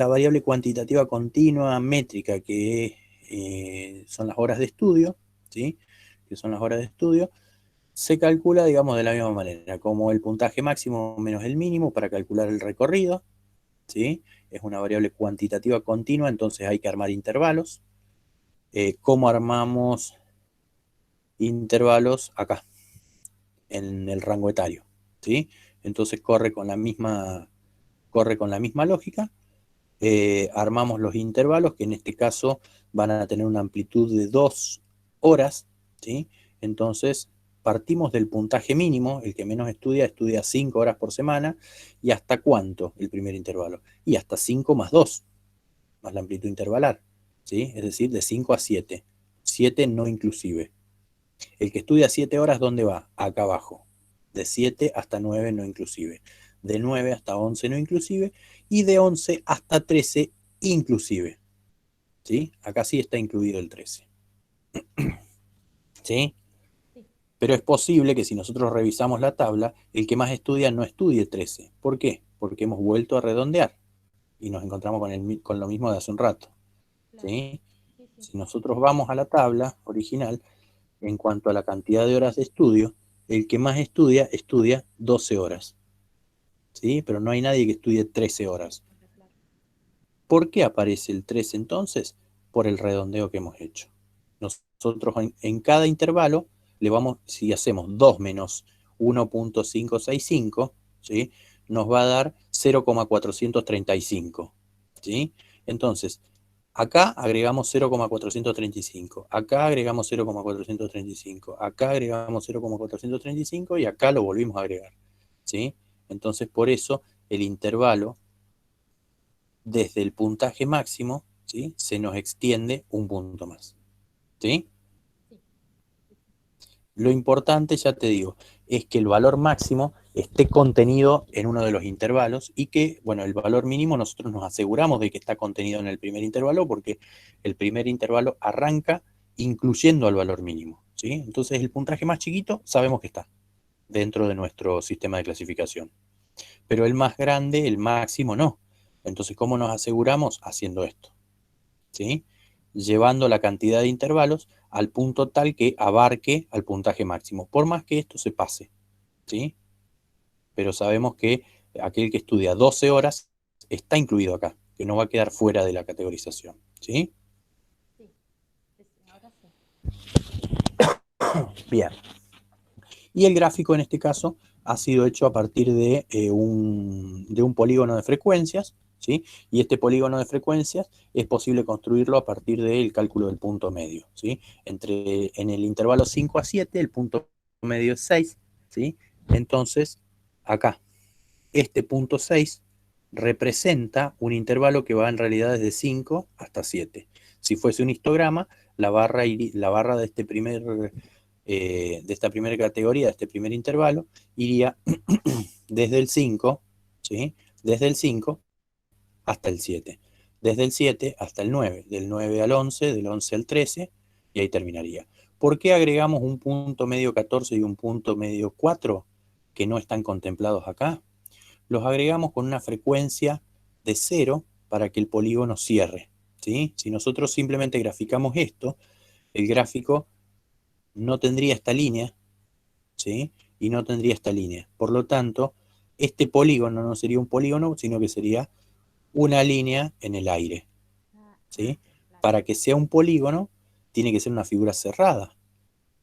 variable cuantitativa continua métrica, que son las horas de estudio, ¿sí? Que son las horas de estudio, se calcula, digamos, de la misma manera, como el puntaje máximo menos el mínimo para calcular el recorrido, ¿sí? Es una variable cuantitativa continua, entonces hay que armar intervalos. ¿Cómo armamos intervalos? Acá, en el rango etario, ¿sí? Entonces corre con la misma lógica. Armamos los intervalos, que en este caso van a tener una amplitud de 2 horas, ¿sí? Entonces, partimos del puntaje mínimo, el que menos estudia 5 horas por semana, ¿y hasta cuánto el primer intervalo? Y hasta 5 más 2, más la amplitud intervalar, ¿sí? Es decir, de 5 a 7, 7 no inclusive. El que estudia 7 horas, ¿dónde va? Acá abajo, de 7 hasta 9 no inclusive, de 9 hasta 11 no inclusive, y de 11 hasta 13 inclusive, ¿sí? Acá sí está incluido el 13, ¿sí? Sí. Pero es posible que si nosotros revisamos la tabla, el que más estudia no estudie 13. ¿Por qué? Porque hemos vuelto a redondear y nos encontramos con lo mismo de hace un rato, Claro. ¿sí? Sí, sí. Si nosotros vamos a la tabla original, en cuanto a la cantidad de horas de estudio, el que más estudia 12 horas, ¿sí? Pero no hay nadie que estudie 13 horas. Claro. ¿Por qué aparece el 13 entonces? Por el redondeo que hemos hecho. Nosotros en cada intervalo le vamos, si hacemos 2 menos 1.565, ¿sí? Nos va a dar 0,435, ¿sí? Entonces, acá agregamos 0,435, acá agregamos 0,435, acá agregamos 0,435 y acá lo volvimos a agregar, ¿sí? Entonces, por eso el intervalo desde el puntaje máximo, ¿sí? Se nos extiende un punto más, ¿sí? Sí. Lo importante, ya te digo, es que el valor máximo esté contenido en uno de los intervalos y que, bueno, el valor mínimo nosotros nos aseguramos de que está contenido en el primer intervalo porque el primer intervalo arranca incluyendo al valor mínimo, ¿sí? Entonces el puntaje más chiquito sabemos que está dentro de nuestro sistema de clasificación, pero el más grande, el máximo, no. Entonces, ¿cómo nos aseguramos? Haciendo esto, ¿sí? Llevando la cantidad de intervalos al punto tal que abarque al puntaje máximo, por más que esto se pase, ¿sí? Pero sabemos que aquel que estudia 12 horas está incluido acá, que no va a quedar fuera de la categorización, ¿sí? Sí. Sí, sí, ahora sí. Bien. Y el gráfico en este caso ha sido hecho a partir de un polígono de frecuencias, ¿sí? Y este polígono de frecuencias es posible construirlo a partir del cálculo del punto medio, ¿sí? En el intervalo 5 a 7, el punto medio es 6, ¿sí? Entonces, acá, este punto 6 representa un intervalo que va en realidad desde 5 hasta 7. Si fuese un histograma, la barra de de esta primera categoría, de este primer intervalo, iría desde el 5, ¿sí? Desde el 5 hasta el 7, desde el 7 hasta el 9, del 9 al 11, del 11 al 13, y ahí terminaría. ¿Por qué agregamos un punto medio 14 y un punto medio 4 que no están contemplados acá? Los agregamos con una frecuencia de 0 para que el polígono cierre, ¿sí? Si nosotros simplemente graficamos esto, el gráfico no tendría esta línea, ¿sí? Y no tendría esta línea. Por lo tanto, este polígono no sería un polígono, sino que sería una línea en el aire, ¿sí? Claro. Para que sea un polígono, tiene que ser una figura cerrada.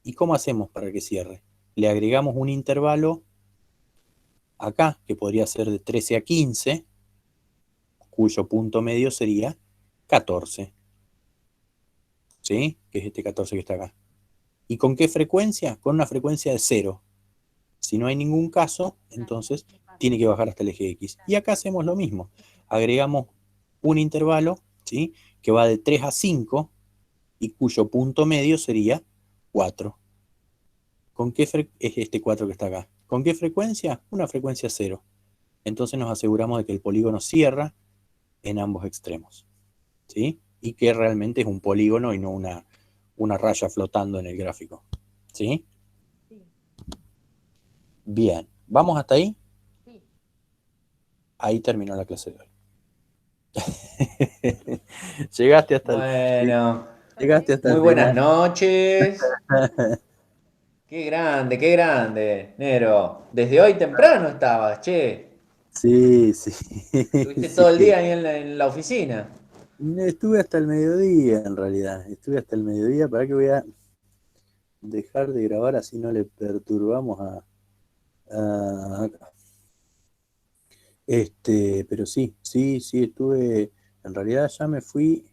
¿Y cómo hacemos para que cierre? Le agregamos un intervalo acá, que podría ser de 13 a 15, cuyo punto medio sería 14, ¿sí? Que es este 14 que está acá. ¿Y con qué frecuencia? Con una frecuencia de 0. Si no hay ningún caso, entonces tiene que bajar hasta el eje X. Y acá hacemos lo mismo. Agregamos un intervalo, ¿sí? Que va de 3 a 5 y cuyo punto medio sería 4. ¿Con qué es este 4 que está acá? ¿Con qué frecuencia? Una frecuencia 0. Entonces nos aseguramos de que el polígono cierra en ambos extremos, ¿sí? Y que realmente es un polígono y no una raya flotando en el gráfico, ¿sí? Sí. Bien, ¿vamos hasta ahí? Sí. Ahí terminó la clase de hoy. Llegaste hasta Bueno, llegaste hasta muy el buenas final. noches. Qué grande, Nero. Desde hoy temprano estabas, che. Sí, sí, Estuviste todo el sí. día ahí en la oficina. Estuve hasta el mediodía, en realidad. Estuve hasta el mediodía. ¿Para que voy a dejar de grabar así no le perturbamos acá? Pero sí, estuve. En realidad ya me fui